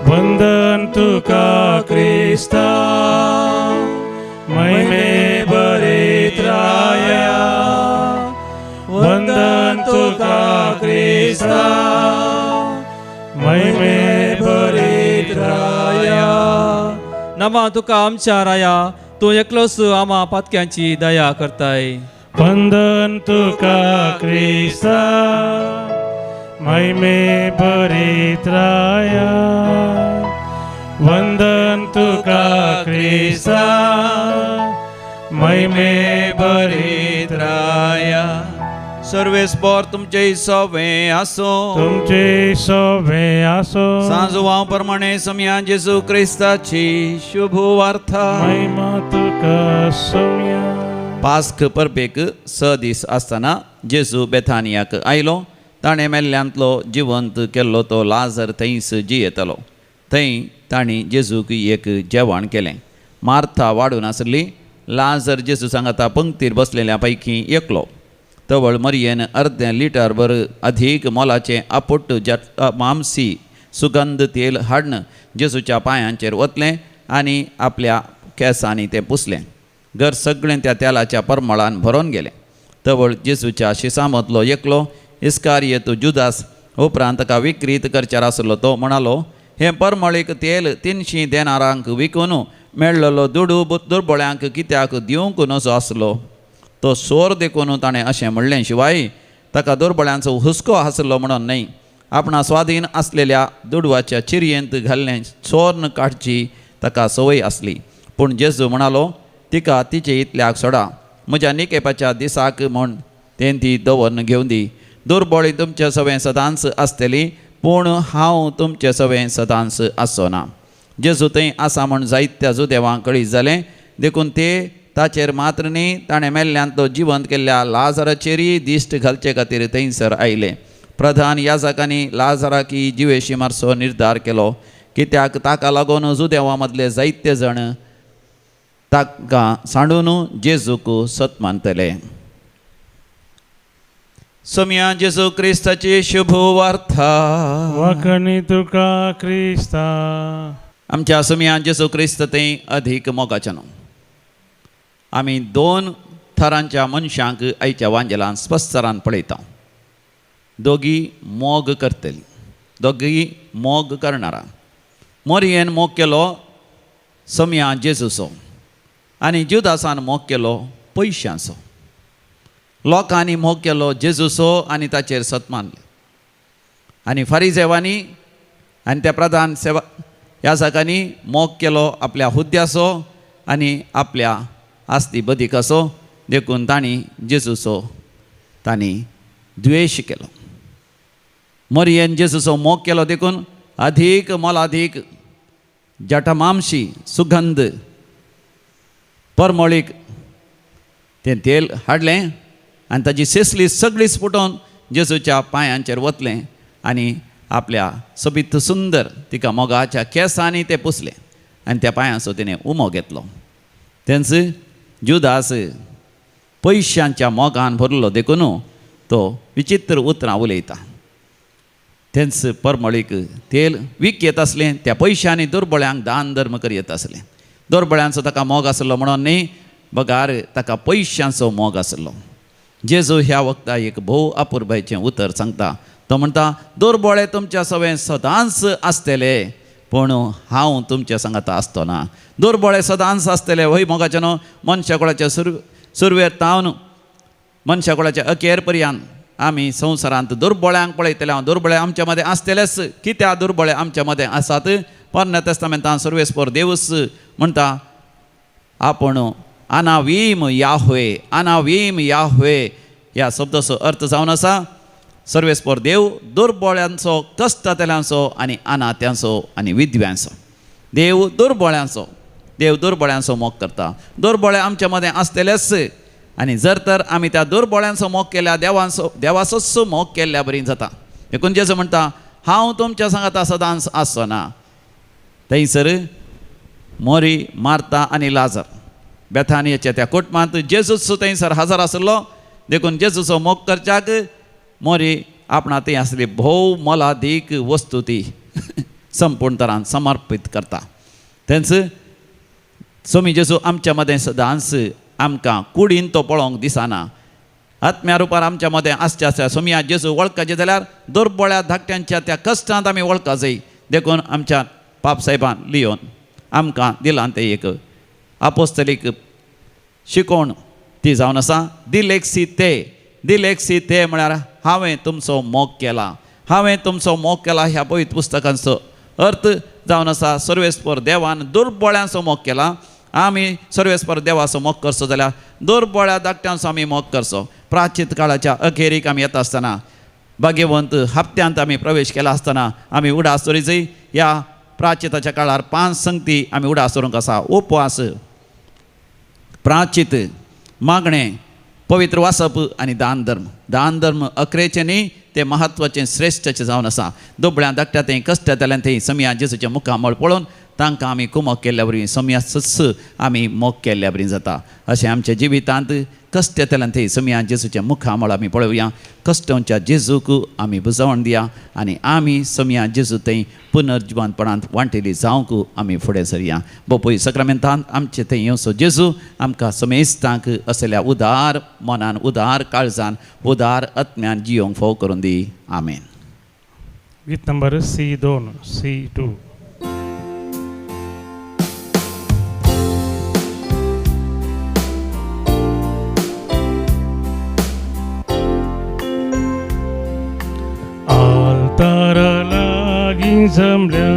वंदन तुका क्रिस्ता महिमे बरीत राया वंदन तुका क्रिस्ता महिमे बरीत राया नामा तुका आमच्या राया तूं एकलोच आमा पातक्यांची दया करताय वंदन तुका क्रिस्ता महिमे भरीत राया वंदन तुका क्रिस्ता महिमे भरीत राया सर्वेस्पर तुमचे सवे असो तुमचे सोबे असो सांजोवा प्रमाणे समया जेजू क्रिस्ताची शुभ वार्ता महिमा तुका सोम्या पास्क परबेक 6 दीस आसतना जेजू बेथानियाक आयलो ताणें मेल्ल्यांतलो जिवंत केल्लो तो लाजर थंयच जियेतलो थंय तांणी जेजूक एक जेवण केलें मार्था वाडून आसली लाजर जेजू सांगाता पंक्तीर बसलेल्या पैकी एकलो तवळ मरियेन अर्दें लिटर भर अधिक मोलाचें आपुट्ट मामसी सुगंध तेल हाडन जेजूच्या पांयांचेर वतलें आनी आपल्या केंसांनी तें पुसलें घर सगळें त्या तेलाच्या परमळान भरोन गेलें तवळ जेजूच्या शिसामदलो एकलो इस्कारियत जुदास उपरांत ताका विक्रीत करचार आसलो तो म्हणालो हें परमळीक तेल 300 देनारांक विकून मेळ्ळलो दुडू दुर्बळ्यांक कित्याक दिवंक नजो आसलो तो सोर देखून ताणें अशें म्हणलें शिवाय ताका दुर्बळ्यांचो हुस्को आसलो म्हणून न्हय आपणा स्वाधीन आसलेल्या दुडवाच्या चिरयेंत घाल्लें चोर्न काडची ताका संवय आसली पूण जेजू म्हणालो तिका तिचे इतल्याक सोडा म्हज्या निकेपाच्या दिसाक म्हूण तें ती दवरून घेवन दी दुर्बळी तुमचे सवें सदांच आसतली पूण हांव तुमचे सवें सदांच आसचो ना जेजू थंय आसा म्हूण जायत्या जुदेवांक कळीत जालें देखून ते ताचेर मात्र न्ही ताणें मेल्ल्यांतलो जिवंत केल्ल्या लाजराचेरय दिश्ट घालचे खातीर थंयसर आयले प्रधान याजकांनी लाजराकी जिवेशी मारचो निर्धार केलो कित्याक ताका लागून जुदेवां मदले जायते जण ताका सांडून जेजूक सत मानतले समया जेजू क्रिस्ताची शुभ वार्ता वखणी तुका क्रिस्ता आमच्या समया जेजू क्रिस्त थंय अधिक मोगाचें आमी 2 थरांच्या मनशांक आयच्या वांजेलान स्पश्टरान पळयता दोगी मोग करतली दोगी मोग करणारा मोरयेन मोग केलो समया जेजूचो आनी जुदासान मोग केलो पयशांचो लोकांनी मोग केलो जेजूचो आनी ताचेर सत मानलें आनी फारिजेवांनी आनी त्या प्रधान सेवा याजकांनी मोग केलो आपल्या हुद्द्याचो आनी आपल्या आस्ती बदीकाचो देखून तांणी जेजूचो तांणी द्वेश केलो मरियेन जेजूचो मोग केलो देखून अधिक मोलादीक जटमामशी सुगंध परमळीक तें तेल हाडलें आनी ताची सेसली सगळी स्फुटोवन जेजूच्या पांयांचेर वतलें आनी आपल्या सोबीत सुंदर तिका मोगाच्या केंसांनी तें पुसलें आनी त्या पांयाचो तिणें उमो घेतलो तेंच जुदास पयशांच्या मोगान भरलो देखून तो विचित्र उतरां उलयता तेंच परमळीक तेल वीक येत आसलें त्या पयशांनी दुर्बळ्यांक दान धर्म करीत आसलें दुर्बळ्यांचो ताका मोग आसलो म्हणून न्ही बगार ताका पयशांचो मोग आसलो जेजू ह्या वक्ता एक भोव अपुरबायेचें उतर सांगता तो म्हणटा दुर्बळे तुमच्या सवें सदांच आसतले पूण हांव तुमच्या सांगाता आसतो ना दुर्बळे सदांच आसतले वय मोगाचे न्हू मनशाकुळाच्या सुरवेर तावन मनशाकुळाच्या अखेर पर्यंत आमी संवसारांत दुर्बळ्यांक पळयतले हांव दुर्बळे आमच्या मदें आसतलेच कित्या दुर्बळे आमच्या मदें आसात पोरण्या तेस्तामेंतान सर्वेस्पर देवूस म्हणटा आपूण अनावीम याह्वे ह्या शब्दाचो अर्थ जावन आसा सर्वेस्पर देव दुर्बळ्यांचो कश्टातल्यांचो आनी अनाथ्यांचो आनी विधव्यांचो देव दुर्बळ्यांचो मोग करता दुर्बळे आमच्या मदें आसतलेच आनी जर तर आमी त्या दुर्बळ्यांचो मोग केल्या देवाचोच मोग केल्ल्या बरी जाता देखून जेजू म्हणटा हांव तुमच्या सांगाता सदांच आसचो ना थंयसर मोरी मार्ता आनी लाजर बेथानियाच्या त्या कुटुंबांत जेजूच थंयसर हजर आसलो देखून जेजूचो मोग करच्याक मोरी आपणा थंय आसली भोव मोलादीक वस्तू ती संपूर्ण तरान समर्पीत करता तेंच सोमी जेजू आमच्या मदें सदांच आमकां कुडीन तो पळोवंक दिसना आत्म्या रुपार आमच्या मदें आसच्या आसता सोमया जेजू वळखचे जाल्यार दुर्बळ्या धाकट्यांच्या त्या कश्टांत आमी वळखा जाय देखून आमच्या पाप साहेबान लियोन आमकां दिलां तें एक आपोस्तलीक शिकोवण ती जावन आसा दिलेक्सी ते म्हळ्यार हांवें तुमचो मोग केला, हांवें तुमचो मोग केला. ह्या पवित्र पुस्तकांचो अर्थ जावन आसा सर्वेस्पर देवान दुर्बळ्यांचो मोग केला. आमी सर्वेस्पर देवाचो मोग करचो जाल्यार दुर्बळ्या धाकट्यांचो आमी मोग करचो. प्राचीन काळाच्या अखेरीक आमी येता आसतना भाग्यवंत हप्त्यांत आमी प्रवेश केला आसतना आमी उडास दवरिचय. ह्या प्राचिताच्या काळार 5 संगती आमी उडास दवरूंक आसा. उपवास, प्राचित, मागणें, पवित्र वासप आनी दान धर्म अकरेचें न्ही, तें म्हत्वाचें श्रेश्ठचें जावन आसा. दुबळ्या धाकट्या तें कश्ट जाल्यार तें समिया जेजूच्या मुखामळ पळोवन तांकां आमी कुमक केल्ल्या वरवीं समिया सत्स आमी मोग केल्ल्या वरवीं जाता. अशें आमच्या जिवितांत कश्ट जाल्यार तें समिया जेजूच्या मुखामळ आमी पळोवया. कश्टांच्या जेजूक आमी बुजवण दिया आनी आमी समिया जेजू थंय पुनर्जिवंतपणांत वांटेली जावंक आमी फुडें सरया. बोपोई सक्रामेंतांत आमचे थंय येवसो जेजू आमकां समेस्तांक असल्या उदार मनान, उदार काळजान, उदार आत्म्यान जियोंक फोव करून दी. आमेन. गीत नंबर C2. आल्तारा लागीं जमल्या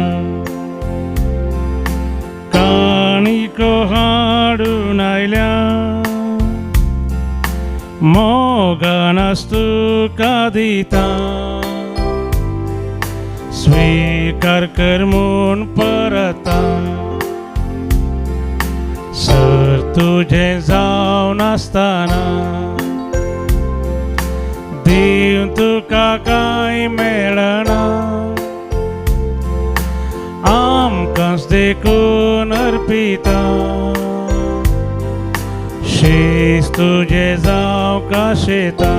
काणिको हाडून आयल्या, मोगानास तुका दिता, स्वीकार कर म्हूण परता. सर तुजें जावन आसतना देव तुका कांय मेळना, आमकांच देखून अर्पिता. शेज तुजें जावं शेता.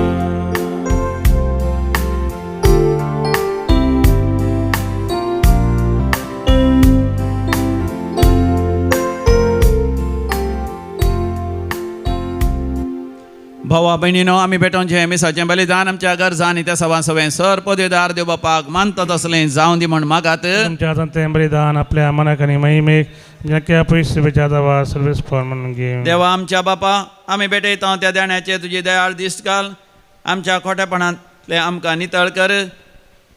भावा भयणीनो, आमी भेटोवचें मिसाचें बलिदान आमच्या गरजां आनी त्या सवां सवें सर पदवेदार देव बापाक मानता तसलें जावं दी म्हण मागात. तुमच्या हातान तें बलिदान आपल्या मनाक आनी महिमेक ज्या पयशे दवा सर्वीस फॉर म्हणून घे. देवा आमच्या बापा, आमी भेटयता त्या देण्याचे तुजी दयाळ दिश्ट घाल. आमच्या खोटेपणांतले आमकां नितळ कर.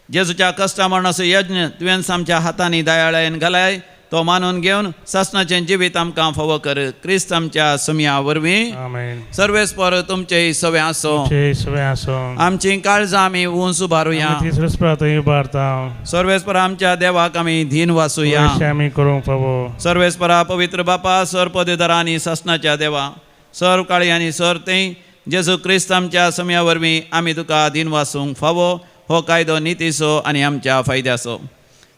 जेजूच्या कश्टा मरणाचो यज्ञ तुवें आमच्या हातांनी दयाळायेन घालाय. तो मानून घेवन सासणाचें जिवीत आमकां फावो कर. क्रिस्त आमच्या समिया वरवीं. आमेन. सर्वेस्पर तुमचे सवे आसो. आमची काळजां आमी उंच उबारुया. सर्वेस्पर आमच्या देवाक आमी धीन वासुया. आमी करूंक फावो. सर्वेस्परा पवित्र बापा, सर पदवेदारा आनी सासणाच्या देवा, सर काळी आनी सर तें जेजू क्रिस्त आमच्या समिया वरवीं आमी तुका धीन वासूंक फावो. हो कायदो नितीचो आनी आमच्या फायद्याचो.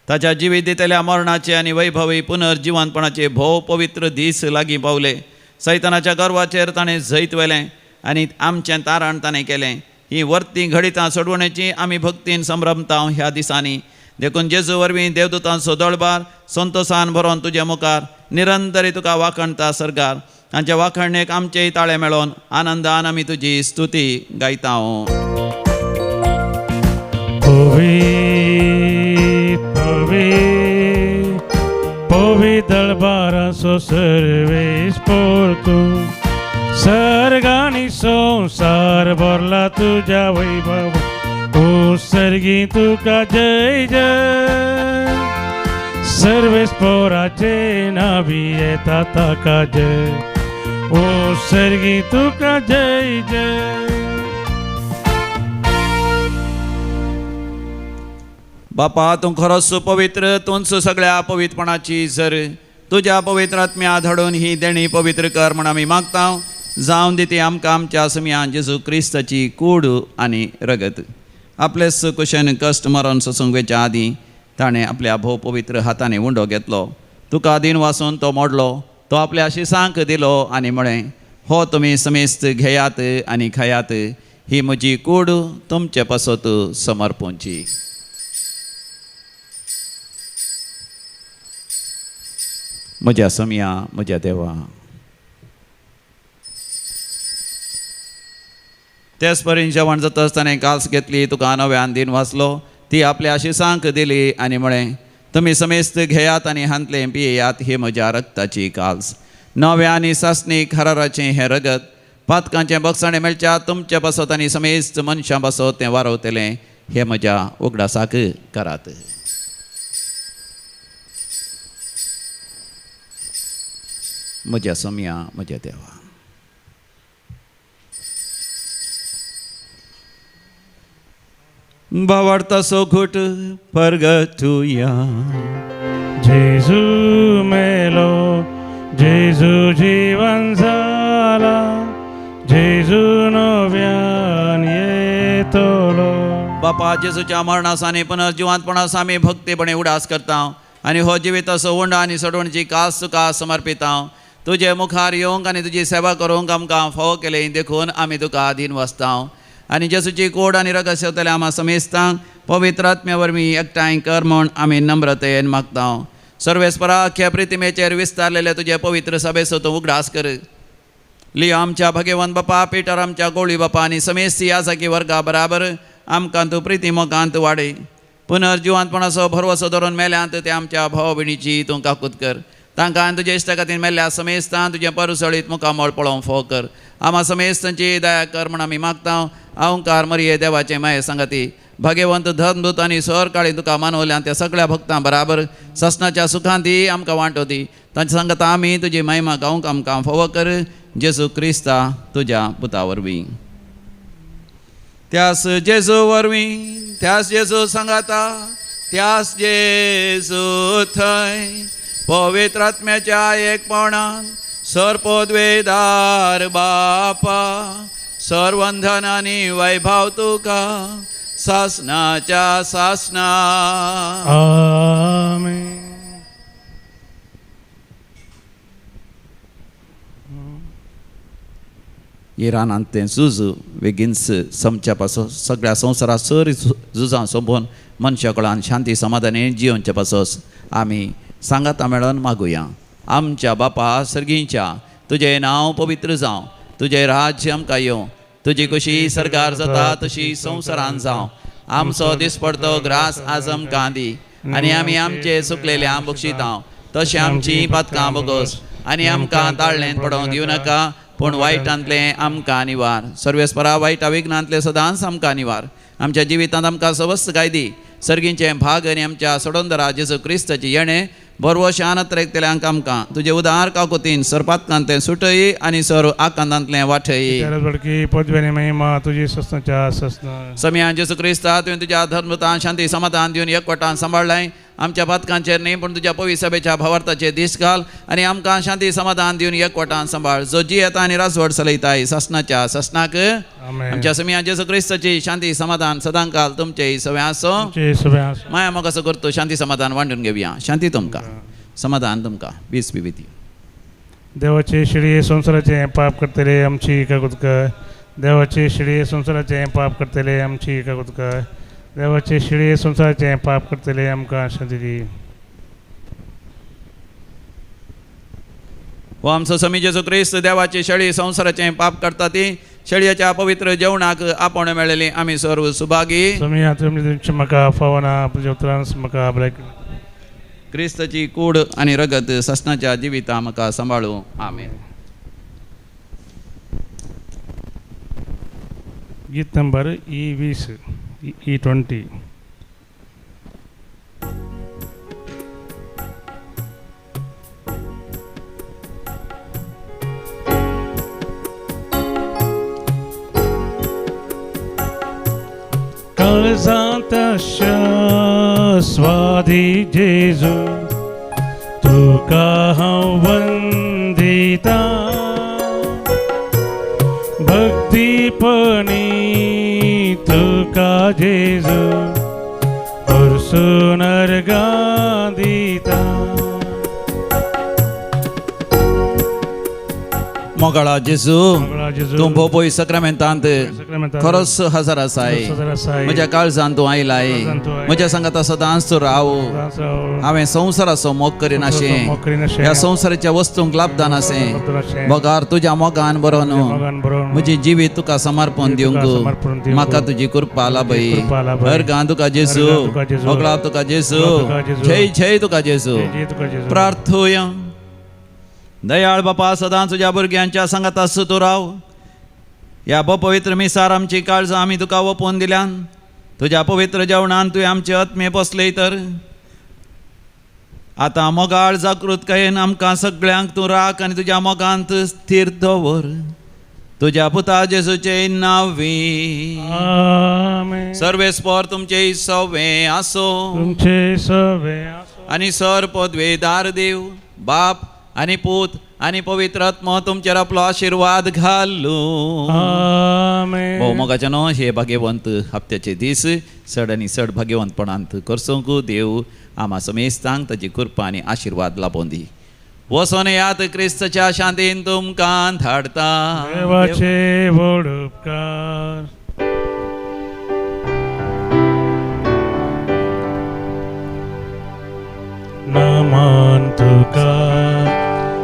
ताच्या जिवीत दितल्या मरणाचे आनी वैभवी पुनर्जिवंतपणाचे भोव पवित्र दीस लागीं पावले. सैतानाच्या गर्वाचेर ताणें जैत वेलें आनी आमचें तारण ताणें केलें. ही वर्ती घडितां सोडवण्याची आमी भक्तीन संभ्रमता ह्या दिसांनी. देखून जेजू वरवीं देवदूतांचो दळबार संतोशान भरोवन तुज्या मुखार निरंतरी तुका वाखणटा सरकार. तांच्या वाखणणेक आमचेय ताळे मेळोवन आनंदान आमी तुजी स्तुती गायता. दळबाराचो सर्वेस पोरतू, सर्गानी संसार भरला तुझ्या वैभव. ओ सर्गी तुका जय जय, सर्वेस पोराचे नावी येता ताका जय. ओ सर्गी तुका जय जय. बापा, तूं खरोच पवित्र, तूंच सगळ्या पवित्रपणाची झर. तुज्या पवित्र आत्म्या धाडून ही देणी पवित्र कर म्हण आमी मागता. जावं दी ती आमकां आमच्या समियान जेजू क्रिस्ताची कूड आनी रगत. आपलेच कुशेन कश्ट मरण ससंगेच्या आदीं ताणें आपल्या भोव पवित्र हातांनी उंडो घेतलो. तुका दिन वासून तो मोडलो. तो आपल्या शिसांक दिलो आनी म्हळें, हो तुमी समेस्त घेयात आनी खायात. ही म्हजी कूड तुमचे पासत समर्पूंची. म्हज्या समिया, म्हज्या देवा. तेच परीन जेवण जाताच ताणें काल्स घेतली, तुका नव्यान दिन वाचलो. ती आपल्या शिसांक दिली आनी म्हळें, तुमी समेस्त घेयात आनी हांतले पियेयात. ही म्हज्या रक्ताची काल्स, नव्या आनी सासणीक हराराचें हें रगत पातकांचे बक्षाणे मेळच्या तुमचे बसत आनी समेस्त मनशां बसत तें वारवतलें हे म्हज्या उगडासाक करात. म्हज्या सोम्या म्हज्या देवा, भावार्था सोखूट परगतुया. जेजू मेलो, जेजू जीवन झाला, जेजू नव्यान येतलो. बापा, जेजूच्या मरणासाने पुनर्जिवांतपणास आमी भक्तीपणे उडास करता आनी हो जिवीत असो उंडा आनी सडवणची कास तुका समर्पिता. तुजे मुखार येवंक आनी तुजी सेवा करूंक आमकां फावो केलें देखून आमी तुका अधीन वसता. आनी जेजूची कोड आनी रगत सेवतले आम्हा समेस्तांक पवित्र आत्म्या वरवीं एकठांय कर म्हूण आमी नम्रतेन मागता. सर्वेस्परा अख्ख्या प्रितिमेचेर विस्तारलेले तुजे पवित्र सभेचो तूं उगडास कर. लिया आमच्या भगवंत बापा, पिटर आमच्या गोळी बापा आनी समेस्त यासाकी वर्गा बराबर आमकां तूं प्रिती मोगांत वाडय. पुनर्जिवांतपणाचो भरवसो धरून मेल्यांत ते आमच्या भाव भयणीची तूं काकूत कर. तांकां तुजे इश्टा खातीर मेल्ल्या समेस्तां तुजें परसळीत मुखामळ पळोवंक फोव कर. आम्हा समेस्तांची दया कर म्हूण आमी मागता. अवंकार मरिये देवाचे माये सांगाती भगवंत धर्मदूत आनी सर काळी तुका मानवल्यान त्या सगळ्या भक्तां बराबर ससनाच्या सुखांती आमकां वांटो दी. तांच्या सांगता आमी तुजी महिमा गावंक आमकां फोव कर. जेजू क्रिस्ता तुज्या पुता वरवीं. त्यास जेजू वरवीं, त्यास जेजू सांगाता, त्यास जेजू थंय पवित्र आत्म्याच्या एकपणान सर्पोद्वेदार बापा, सर्वंधन आनी वैभव तुका सासनाच्या सासना. आमेन. इराणांत तें झूज बेगीनच समच्या पासो सगळ्या संवसारा सर झुजां सोंपोवन मनशा कळान शांती समाधानी जियोवचे पासोस आमी सांगाता मेळोन मागुया. आमच्या बापा सर्गीच्या, तुजें नांव पवित्र जावं, तुजें राज्य आमकां येवं, तुजी कशी सरकार जाता तशी संवसारांत जावं. आमचो दिसपडतो ग्रास आज आमकां दी आनी आमी आमचे चुकलेल्या बक्षिता तशें आमची पातकां बोगोस आनी आमकां ताळ्ळेंत पडोवंक दिवं नाका, पूण वायटांतले आमकां निवार. सर्वेस्परा वायटा विघ्नांतले सदांच आमकां निवार. आमच्या जिवितांत आमकां सवस्त काय दी. सर्गींचे भाग आनी आमच्या सोडोंदरा जेजू क्रिस्ताची येणे बरवो शानत रेखतल्यांक आमकां तुजे उदार काकुतीन सरपातकांतलें सुटय आनी सर आकांतांतलें वाठय. बडकी पदव्यानी महिमा तुजी ससनाच्या ससना. समिया जेजू क्रिस्ता तुवें तुज्या धर्मतान शांती समाधान दिवन एकवटान सांबाळलाय. आमच्या पातकांचेर न्ही पूण तुज्या पवित्र सभेच्या भावार्थाचेर दीस घाल आनी आमकां शांती समाधान दिवन एकवटान सांबाळ. जो जी येता आनी रासवड चलयताय ससनाच्या ससनाक. आमेन. आमच्या समिया जेजू क्रिस्ताची शांती समाधान सदां काल तुमचे सगळे आसो. माया मोग असो करतो शांती समाधान वांटून घेवया. शांती तुमकां, समाधान तुमकां. Peace be with you. देवाचे शिडी संसाराचे पाप करतले आमची काकूत कर. देवाचे शिडी संसाराचे पाप करतले आमची काकूत कर. देवाचे शिडी संसाराचे पाप करतले आमकां शांती दी. हो आमचो समी जेजू क्रिस्त देवाची शेळी संसाराचे पाप करता ती शेळयेच्या पवित्र जेवणाक आपण मेळ्ळेली आमी सर्व सुभागी. तुम्ही तुमचे म्हाका फावना तुज्या उतरान म्हाका बरें. क्रिस्ताची कूड आनी रगत ससनाच्या जिविता म्हाका सांबाळूं. आमेन. गीत नंबर E20 E20. काळजांत स्वादी जेजू तुका हांव वंदिता. भक्तीपणी तुका जेजू परसून अर्गां दिता. मोगाळा जेजू तूं भोवपय सक्रामेंतांत खरोच हजर आसाय. म्हज्या काळजांत तूं आयलाय. म्हज्या सांगाता सदांच तूं राव. हांवें संवसाराचो मोग करिनाशें, ह्या संवसाराच्या वस्तूंक लाभदान आसें. मोगार तुज्या मोगान बरो न्हू म्हजी जिवीत तुका समर्पण दिवंक म्हाका तुजी कृपा लाभय. अर्गां तुका जेजू, मोगळा तुका जेजू, जय जय तुका जेजू. प्रार्थूया. दयाळ बापा सदां तुज्या भुरग्यांच्या सांगात तूं राव. या पवित्र मिसार आमची काळजां आमी तुका ओपोवन दिल्यान तुज्या पवित्र जेवणान तुवें आमचे आत्मे पोसले तर आतां मोगाळ जागृतकायेन आमकां सगळ्यांक तूं राख आनी तुज्या मोगांत स्थिर दवर तुज्या पुता जेजूचे नांवी आमेन. सर्वेस्पर तुमचे सवे आसो तुमचे सवे आसो. आनी सर पदवेदार देव बाप आनी पूत आनी पवित्र आत्मा तुमचेर आपलो आशिर्वाद घालूं. आमेन. भोव मोगाचे न्हू हे भाग्यवंत हप्त्याचे दीस चड आनी चड भाग्यवंतपणांत करसूंक देव आमा समेस्तांक ताची कृपा आनी आशिर्वाद लाभोवन दी. वसोन यात क्रिस्तच्या शांतीन तुमकां धाडता. देवाचे व्हड उपकार. नमन तुका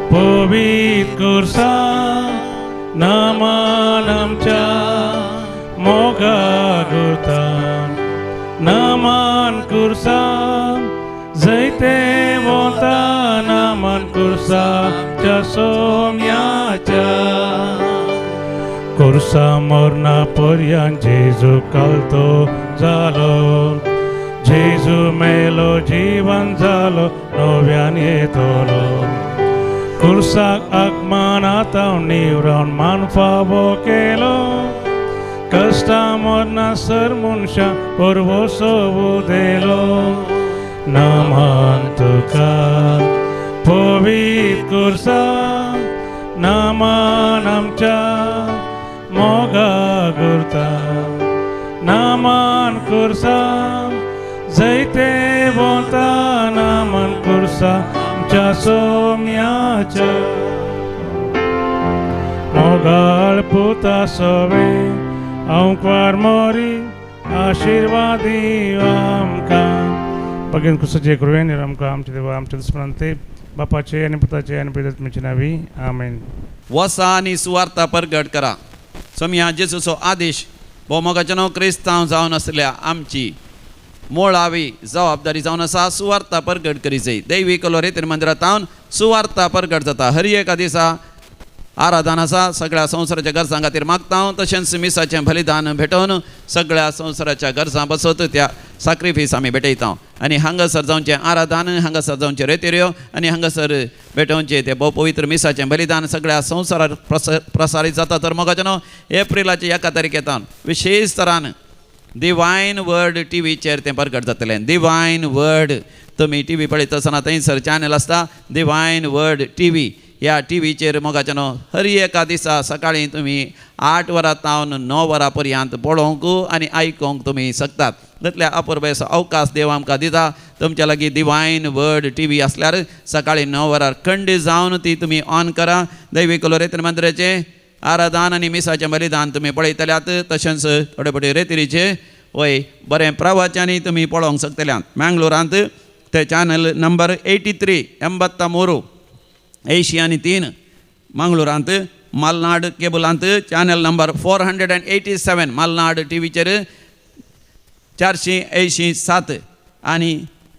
पवित्र कुर्सा नमन आमच्या मोगा गुरता नमन कुर्सा जैते वता नमन कुर्साच्या सोम्याच्या कुर्सा मरणा पर्यंत जेजू कालतो जालो जेजू मेलो जीवन जालो नव्यान येतलो कुर्साक आगमन आतां निवरावन मान फावो केलो कष्टा मरणा सर मनशा परवो सोवू देलो नमन तुका पवित्र कुर्सा नमन आमच्या मोगा गुरता नमन कुर्सा जैते वता नमन कुर्सा आमच्या सोम्याच्या मोगाळ पुता सवे अंकवार मोरी आशिर्वादी आमकां बगेन कुसाचे कृपेन आमकां आमचे देवा आमच्या दुस्मनांते बापाचे आनी पुताचे आनी पवित्रात्म्याचे नांवी आमेन. वसा आनी सुवार्ता परगट करा. सोम्या जेजूचो आदेश भोव मोगाचे न्हू क्रिस्तांव जावन आसल्या आमची मुळावी जबाबदारी जावन आसा सुवार्ता परगट करी जाय. दैवी कलोरेतीर मंदिरांत सुवार्ता परगट जाता. हर एका दिसा आराधन आसा सगळ्या संवसाराच्या गरजां खातीर मागता तशेंच मिसाचें बलिदान भेटोवन सगळ्या संवसाराच्या गरजां बसत त्या साक्रिफीस आमी भेटयता आनी हांगासर जावचें आराधन हांगासर जावचें रेतेऱ्यो आनी हांगासर भेटोवचें तें भोव पवित्र मिसाचें बलिदान सगळ्या संवसाराक प्रसारीत जाता. तर मोगाचे न्हू एप्रिलाच्या 1 तारखेतान विशेश तरान डिवायन वर्ड टीव्हीचेर तें परगट जातलें. डिवायन वर्ड तुमी टीव्ही पळयता आसतना थंयसर चॅनल आसता डिवायन वर्ड टीव्ही. ह्या टीव्हीचेर मोगाचे न्हू हर एका दिसा सकाळीं तुमी 8 वरां तावन 9 वरां पर्यंत पळोवंक आनी आयकूंक तुमी शकतात. तितल्या अपुर्ब असो अवकाश देव आमकां दिता. तुमच्या लागीं डिवायन वर्ड टीव्ही आसल्यार सकाळीं 9 वरार खंडी जावन ती तुमी ऑन करा. दैवी कलोरेतीर मंदिराचें आराधन आनी मिसाचें बलिदान तुमी पळयतल्यात. तशेंच थोडे फावटी रेतिरीचे वय बरें प्रवचनय तुमी पळोवंक शकतल्यात. मँगलोरांत ते चॅनल नंबर 83 83 83 मंगळूरांत मलनाड केबलांत चॅनल नंबर 487 मलनाड टीव्हीचेर 487 आनी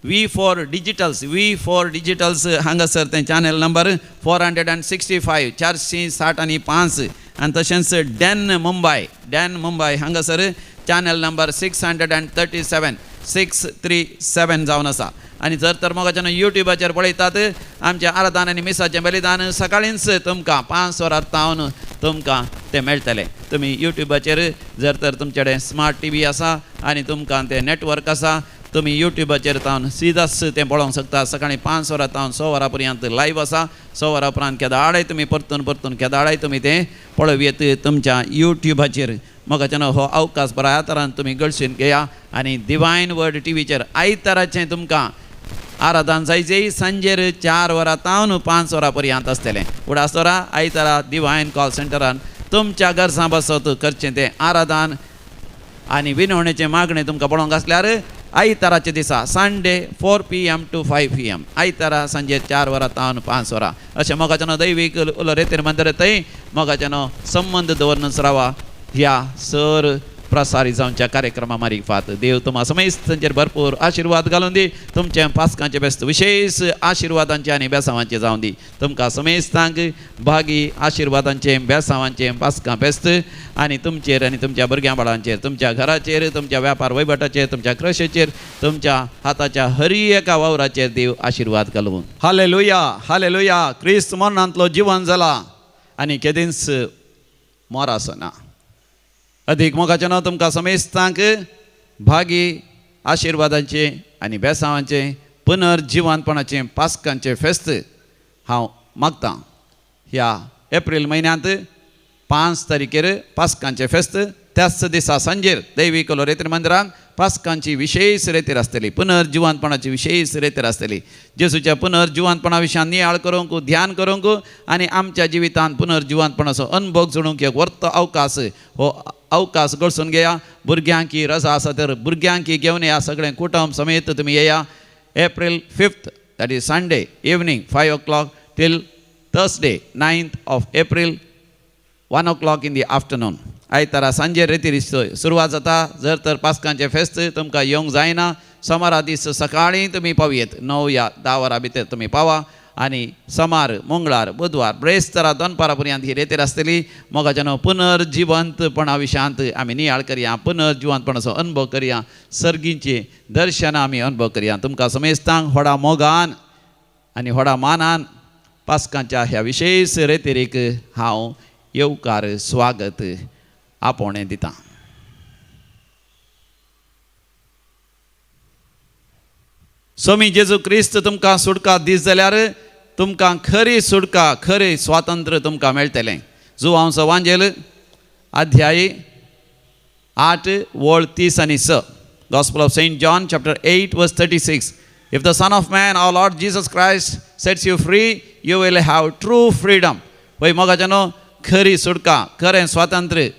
V4 डिजिटल्स हांगासर तें चॅनल नंबर 465 465 आनी तशेंच डॅन मुंबय हांगासर चॅनल नंबर 637 637 जावन आसा. आनी जर तर मोगाच्यान युट्यूबाचेर पळयतात आमचें आराधन आनी मिसाचें बलिदान सकाळींच तुमकां 5 वरां तावन तुमकां तें मेळटलें. तुमी युट्यूबाचेर जर तर तुमचे कडेन स्मार्ट टीव्ही आसा आनी तुमकां तें नेटवर्क आसा तुमी युट्यूबाचेर तावन सिदास तें पळोवंक शकता. सकाळीं 5 वरां तावन 6 वरां पर्यंत लायव्ह आसा. 6 वरां उपरांत केदाळय तुमी परतून केदाळय तुमी तें पळोवयेत तुमच्या युट्यूबाचेर. मोगाच्यान हो अवकाश बऱ्या तरान तुमी गळसून घेया आनी डिवायन वर्ड टीव्हीचेर आयताराचें तुमकां आराधन जायचें सांजेर 4 वरां तावन 5 वरां पर्यंत आसतलें. उडासतोरा आयतारा डिवायन कॉल सेंटरान तुमच्या गरजां बसत करचें तें आराधन आनी विनवणेचें मागणें तुमकां पळोवंक आसल्यार आयताराचे दिसा संडे 4 PM to 5 PM आयतारा सांजे 4 वरां तावन 5 वरां अशें मोगाच्यान दैवीक उलोरेतीर मंदिर थंय मोगाच्यान संबंद दवरूनच रावा. ह्या सर प्रसारी जावच्या कार्यक्रमा मार्फत देव तुम्हा समेस्तांचेर भरपूर आशीर्वाद घालून दी. तुमचे पास्कांचे बेस्त विशेष आशीर्वादांचे आनी बेसांवांचे जावं दी. तुमकां समेस्तांक भागी आशीर्वादांचे बेसांवांचे पास्कां बेस्त आनी तुमचेर आनी तुमच्या भुरग्यां बाळांचेर, तुमच्या घराचेर, तुमच्या वेपार वैभटाचेर, तुमच्या क्रशेचेर, तुमच्या हाताच्या हरी एका वावराचेर देव आशीर्वाद घालून. Hallelujah, hallelujah. क्रिस्त मरणांतलो जिवन जाला आनी केदींच मोरासना. अधीक मोगाचें नांव तुमकां समेस्तांक भागी आशिर्वादांचे आनी बेसांवांचे पुनर्जिवनपणाचे पास्कांचे फेस्त हांव मागतां. ह्या एप्रील म्हयन्यांत 5 तारखेर पास्कांचे फेस्त. त्याच दिसा सांजेर दैवीक रेतीर मंदिरांत पास्कांची विशेष रेतीर आसतली, पुनर्जिवनपणाची विशेष रेतीर आसतली. जेजूच्या पुनर्जिवनपणा विशयान नियाळ करूंक, ध्यान करूंक आनी आमच्या जिवितांत पुनर्जिवनपणाचो अनुभव जोडूंक एक वर्त अवकाश, हो अवकाश घडसून घेया. भुरग्यांक रजा आसा तर भुरग्यांक घेवन येया, सगळें कुटुंब समेत तुमी येया. April 5th, that is Sunday evening 5 o'clock till Thursday 9th of April 1 o'clock in the afternoon. आयतारा सांजे रेतीर सुरवात जाता. जर तर पास्कांचे फेस्त तुमकां येवंक जायना, सोमारा दीस सकाळीं तुमी पावयेत. 9 या 10 वरां भितर तुमी पावा. आनी सोमार, मंगळार, बुधवार, ब्रेस्तारा दनपारा पर्यंत ही रेतीर आसतली. मोगाच्यान पुनर्जिवंतपणा विशयांत आमी नियाळ करया, पुनर्जिवंतपणाचो अनुभव करया, सर्गींचे दर्शनां आमी अनुभव करया. तुमकां समेस्तांक व्हडा मोगान आनी व्हडा मानान पास्कांच्या ह्या विशेष रेतीरेक हांव येवकार स्वागत आपोवणें दितां. स्वामी जेजू क्रिस्त तुमकां सुटका दीस जाल्यार तुमकां खरी सुटका, खरी स्वातंत्र्य तुमकां मेळटलें. जुवांवचो वांजेल अध्याय 8 वळ 30 आनी 6. Gospel of St. John chapter 8 verse 36. If the Son of Man, our Lord Jesus Christ, sets you free, you will have true freedom. पळय मोगाच्यानो खरी सुटका, खरें स्वातंत्र्य.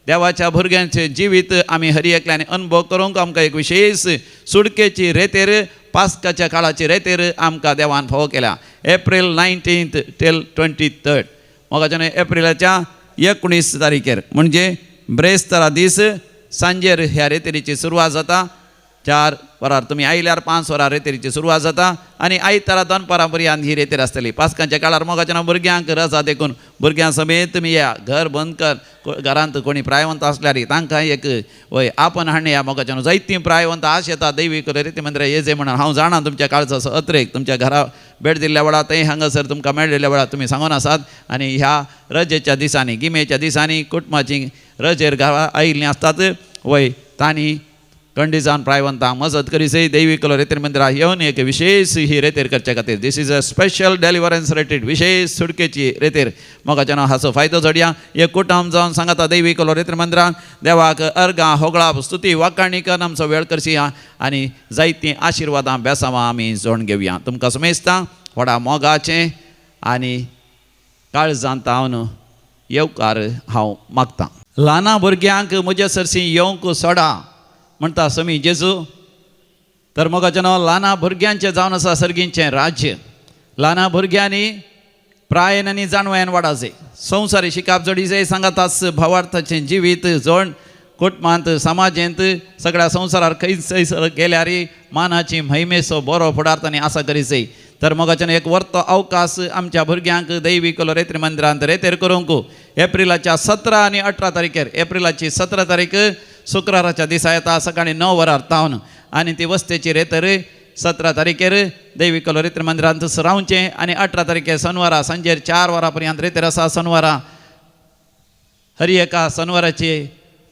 देवाच्या भुरग्यांचे जिवीत आमी हरी एकल्याने अनुभव करूंक आमकां एक विशेष सुटकेची रेतेर, पास्काच्या काळाची रेतेर आमकां देवान फावो केल्या. April 19th till 23rd. मोगाच्यान एप्रिलाच्या 19 तारखेर म्हणजे ब्रेस्तारा दीस सांजेर ह्या रेतेरीची सुरवात जाता. 4 वरार तुमी आयल्यार 5 वरां रेतेरीची सुरवात जाता आनी आयतारा दनपारां पर्यंत ही रेतेर आसतली. पास्कांच्या काळार मोगाच्यान भुरग्यांक रजा देखून भुरग्यां समेत तुमी या. घर बंद कर, घरांत कोणी प्रायवंत आसल्यार तांकां एक वय आपण हाडया. मोगाच्यान जायतीं प्रायवंत आश येता दैवीक रेती मंदिरा येजे म्हणून. हांव जाणा तुमच्या काळचो असो अत्रेक तुमच्या घरा भेट दिल्ल्या वेळार थंय हांगासर तुमकां मेळिल्ल्या वेळार तुमी सांगून आसात. आनी ह्या रजेच्या दिसांनी, गिमेच्या दिसांनी कुटुंबाची रजेर घरा आयिल्लीं आसतात वय तांणी कंडिजान प्रायवंतांक मजत करीसय दैवीक रेतीर मंदिराक येवन एक विशेष ही रेतेर करचे खातीर. दिस इज अ स्पेशल डेलिव्हरन्स रेटीड, विशेष सुटकेची रेतेर. मोगाच्यान हाचो फायदो जोडया. एक कुटुंब जावन सांगाता दैवीक रेतीर मंदिराक देवाक अर्गां, होगळा, स्तुती, वाखाणी करून आमचो वेळ करचया आनी जायतीं आशिर्वादां बेसांवां आमी जोडून घेवया. तुमकां समेस्तां व्हडा मोगाचें आनी काळजांत हांव येवकार हांव मागतां. ल्हाना भुरग्यांक म्हजे सरसी येवंक सोडा म्हणटा स्वामी जेजू. तर मोगाचें नांव ल्हाना भुरग्यांचें जावन आसा सर्गींचें राज्य. ल्हाना भुरग्यांनी प्रायेन आनी जाणवयान वाडा जाय. संवसारी शिकाप जोडी जाय. सांगाताच भावार्थाचें जिवीत जोड कुटुंबांत, समाजेंत, सगळ्या संवसारार खंयसर गेल्यार मानाची महिमेचो बरो फुडार तांणी आसा करी जाय. तर मोगाच्यान एक वर्तो अवकाश आमच्या भुरग्यांक दैवीक रेतीर मंदिरांत रेतेर करूंक एप्रिलाच्या 17 आनी 18 तारखेर. एप्रिलाची 17 तारीख शुक्राराच्या दिसा येता सकाळीं 9 वरार तावन आनी ती वस्तेची रेतर 17 तारखेर दैवीक रेतीर मंदिरांत रावचें आनी 18 तारखेर शनिवारा सांजेर 4 वरां पर्यंत रेतेर आसा. शनिवारा हरी एका शनिवाराची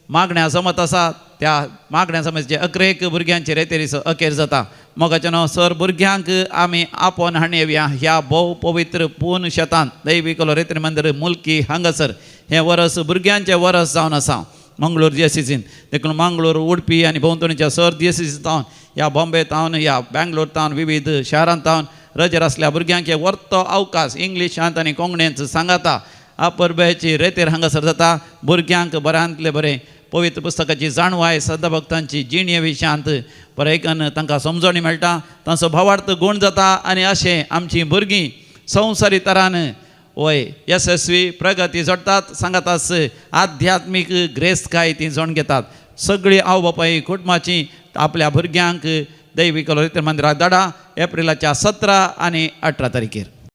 मागण्या जमत आसा. त्या मागण्या समजचे 11 भुरग्यांचे रेतेरीचो अखेर जाता. मोगाच्यान सर भुरग्यांक आमी आपोवन हाडून येवया. ह्या भोव पवित्र पूर्ण शेतांत दैवीक रेतीर मंदिर मुल्की हांगासर हें वर्स भुरग्यांचें वर्स जावन आसा. मंगळूर दियेसीसीन देखून मंगळूर, उडपी आनी भोंवतणीच्या सर दियेसीसी तावन, ह्या बॉम्बे तावन, ह्या बँगलोर तावन, विविध शारांत तावन रजेर आसल्या भुरग्यांक वर्तो अवकाश इंग्लिशांत आनी कोंकणींत सांगाता. अपरबेची रेतेर हांगासर जाता. भुरग्यांक बऱ्यांतले बरें पवित्र पुस्तकाची जाणवाय, सदभक्तांची जिणे विशयांत बरेंकन तांकां समजणी मेळटा. तांचो भावार्थ गूण जाता आनी अशें आमचीं भुरगीं संवसारी तरान वय यशस्वी प्रगती जोडटात. सांगातास आध्यात्मीक ग्रेस्काय ती जोडून घेतात. सगळीं आवय बापाय कुटुंबाची आपल्या भुरग्यांक दैवी कलोरितर मंदिराक धाडा एप्रिलाच्या 17 आनी 18 तारखेर.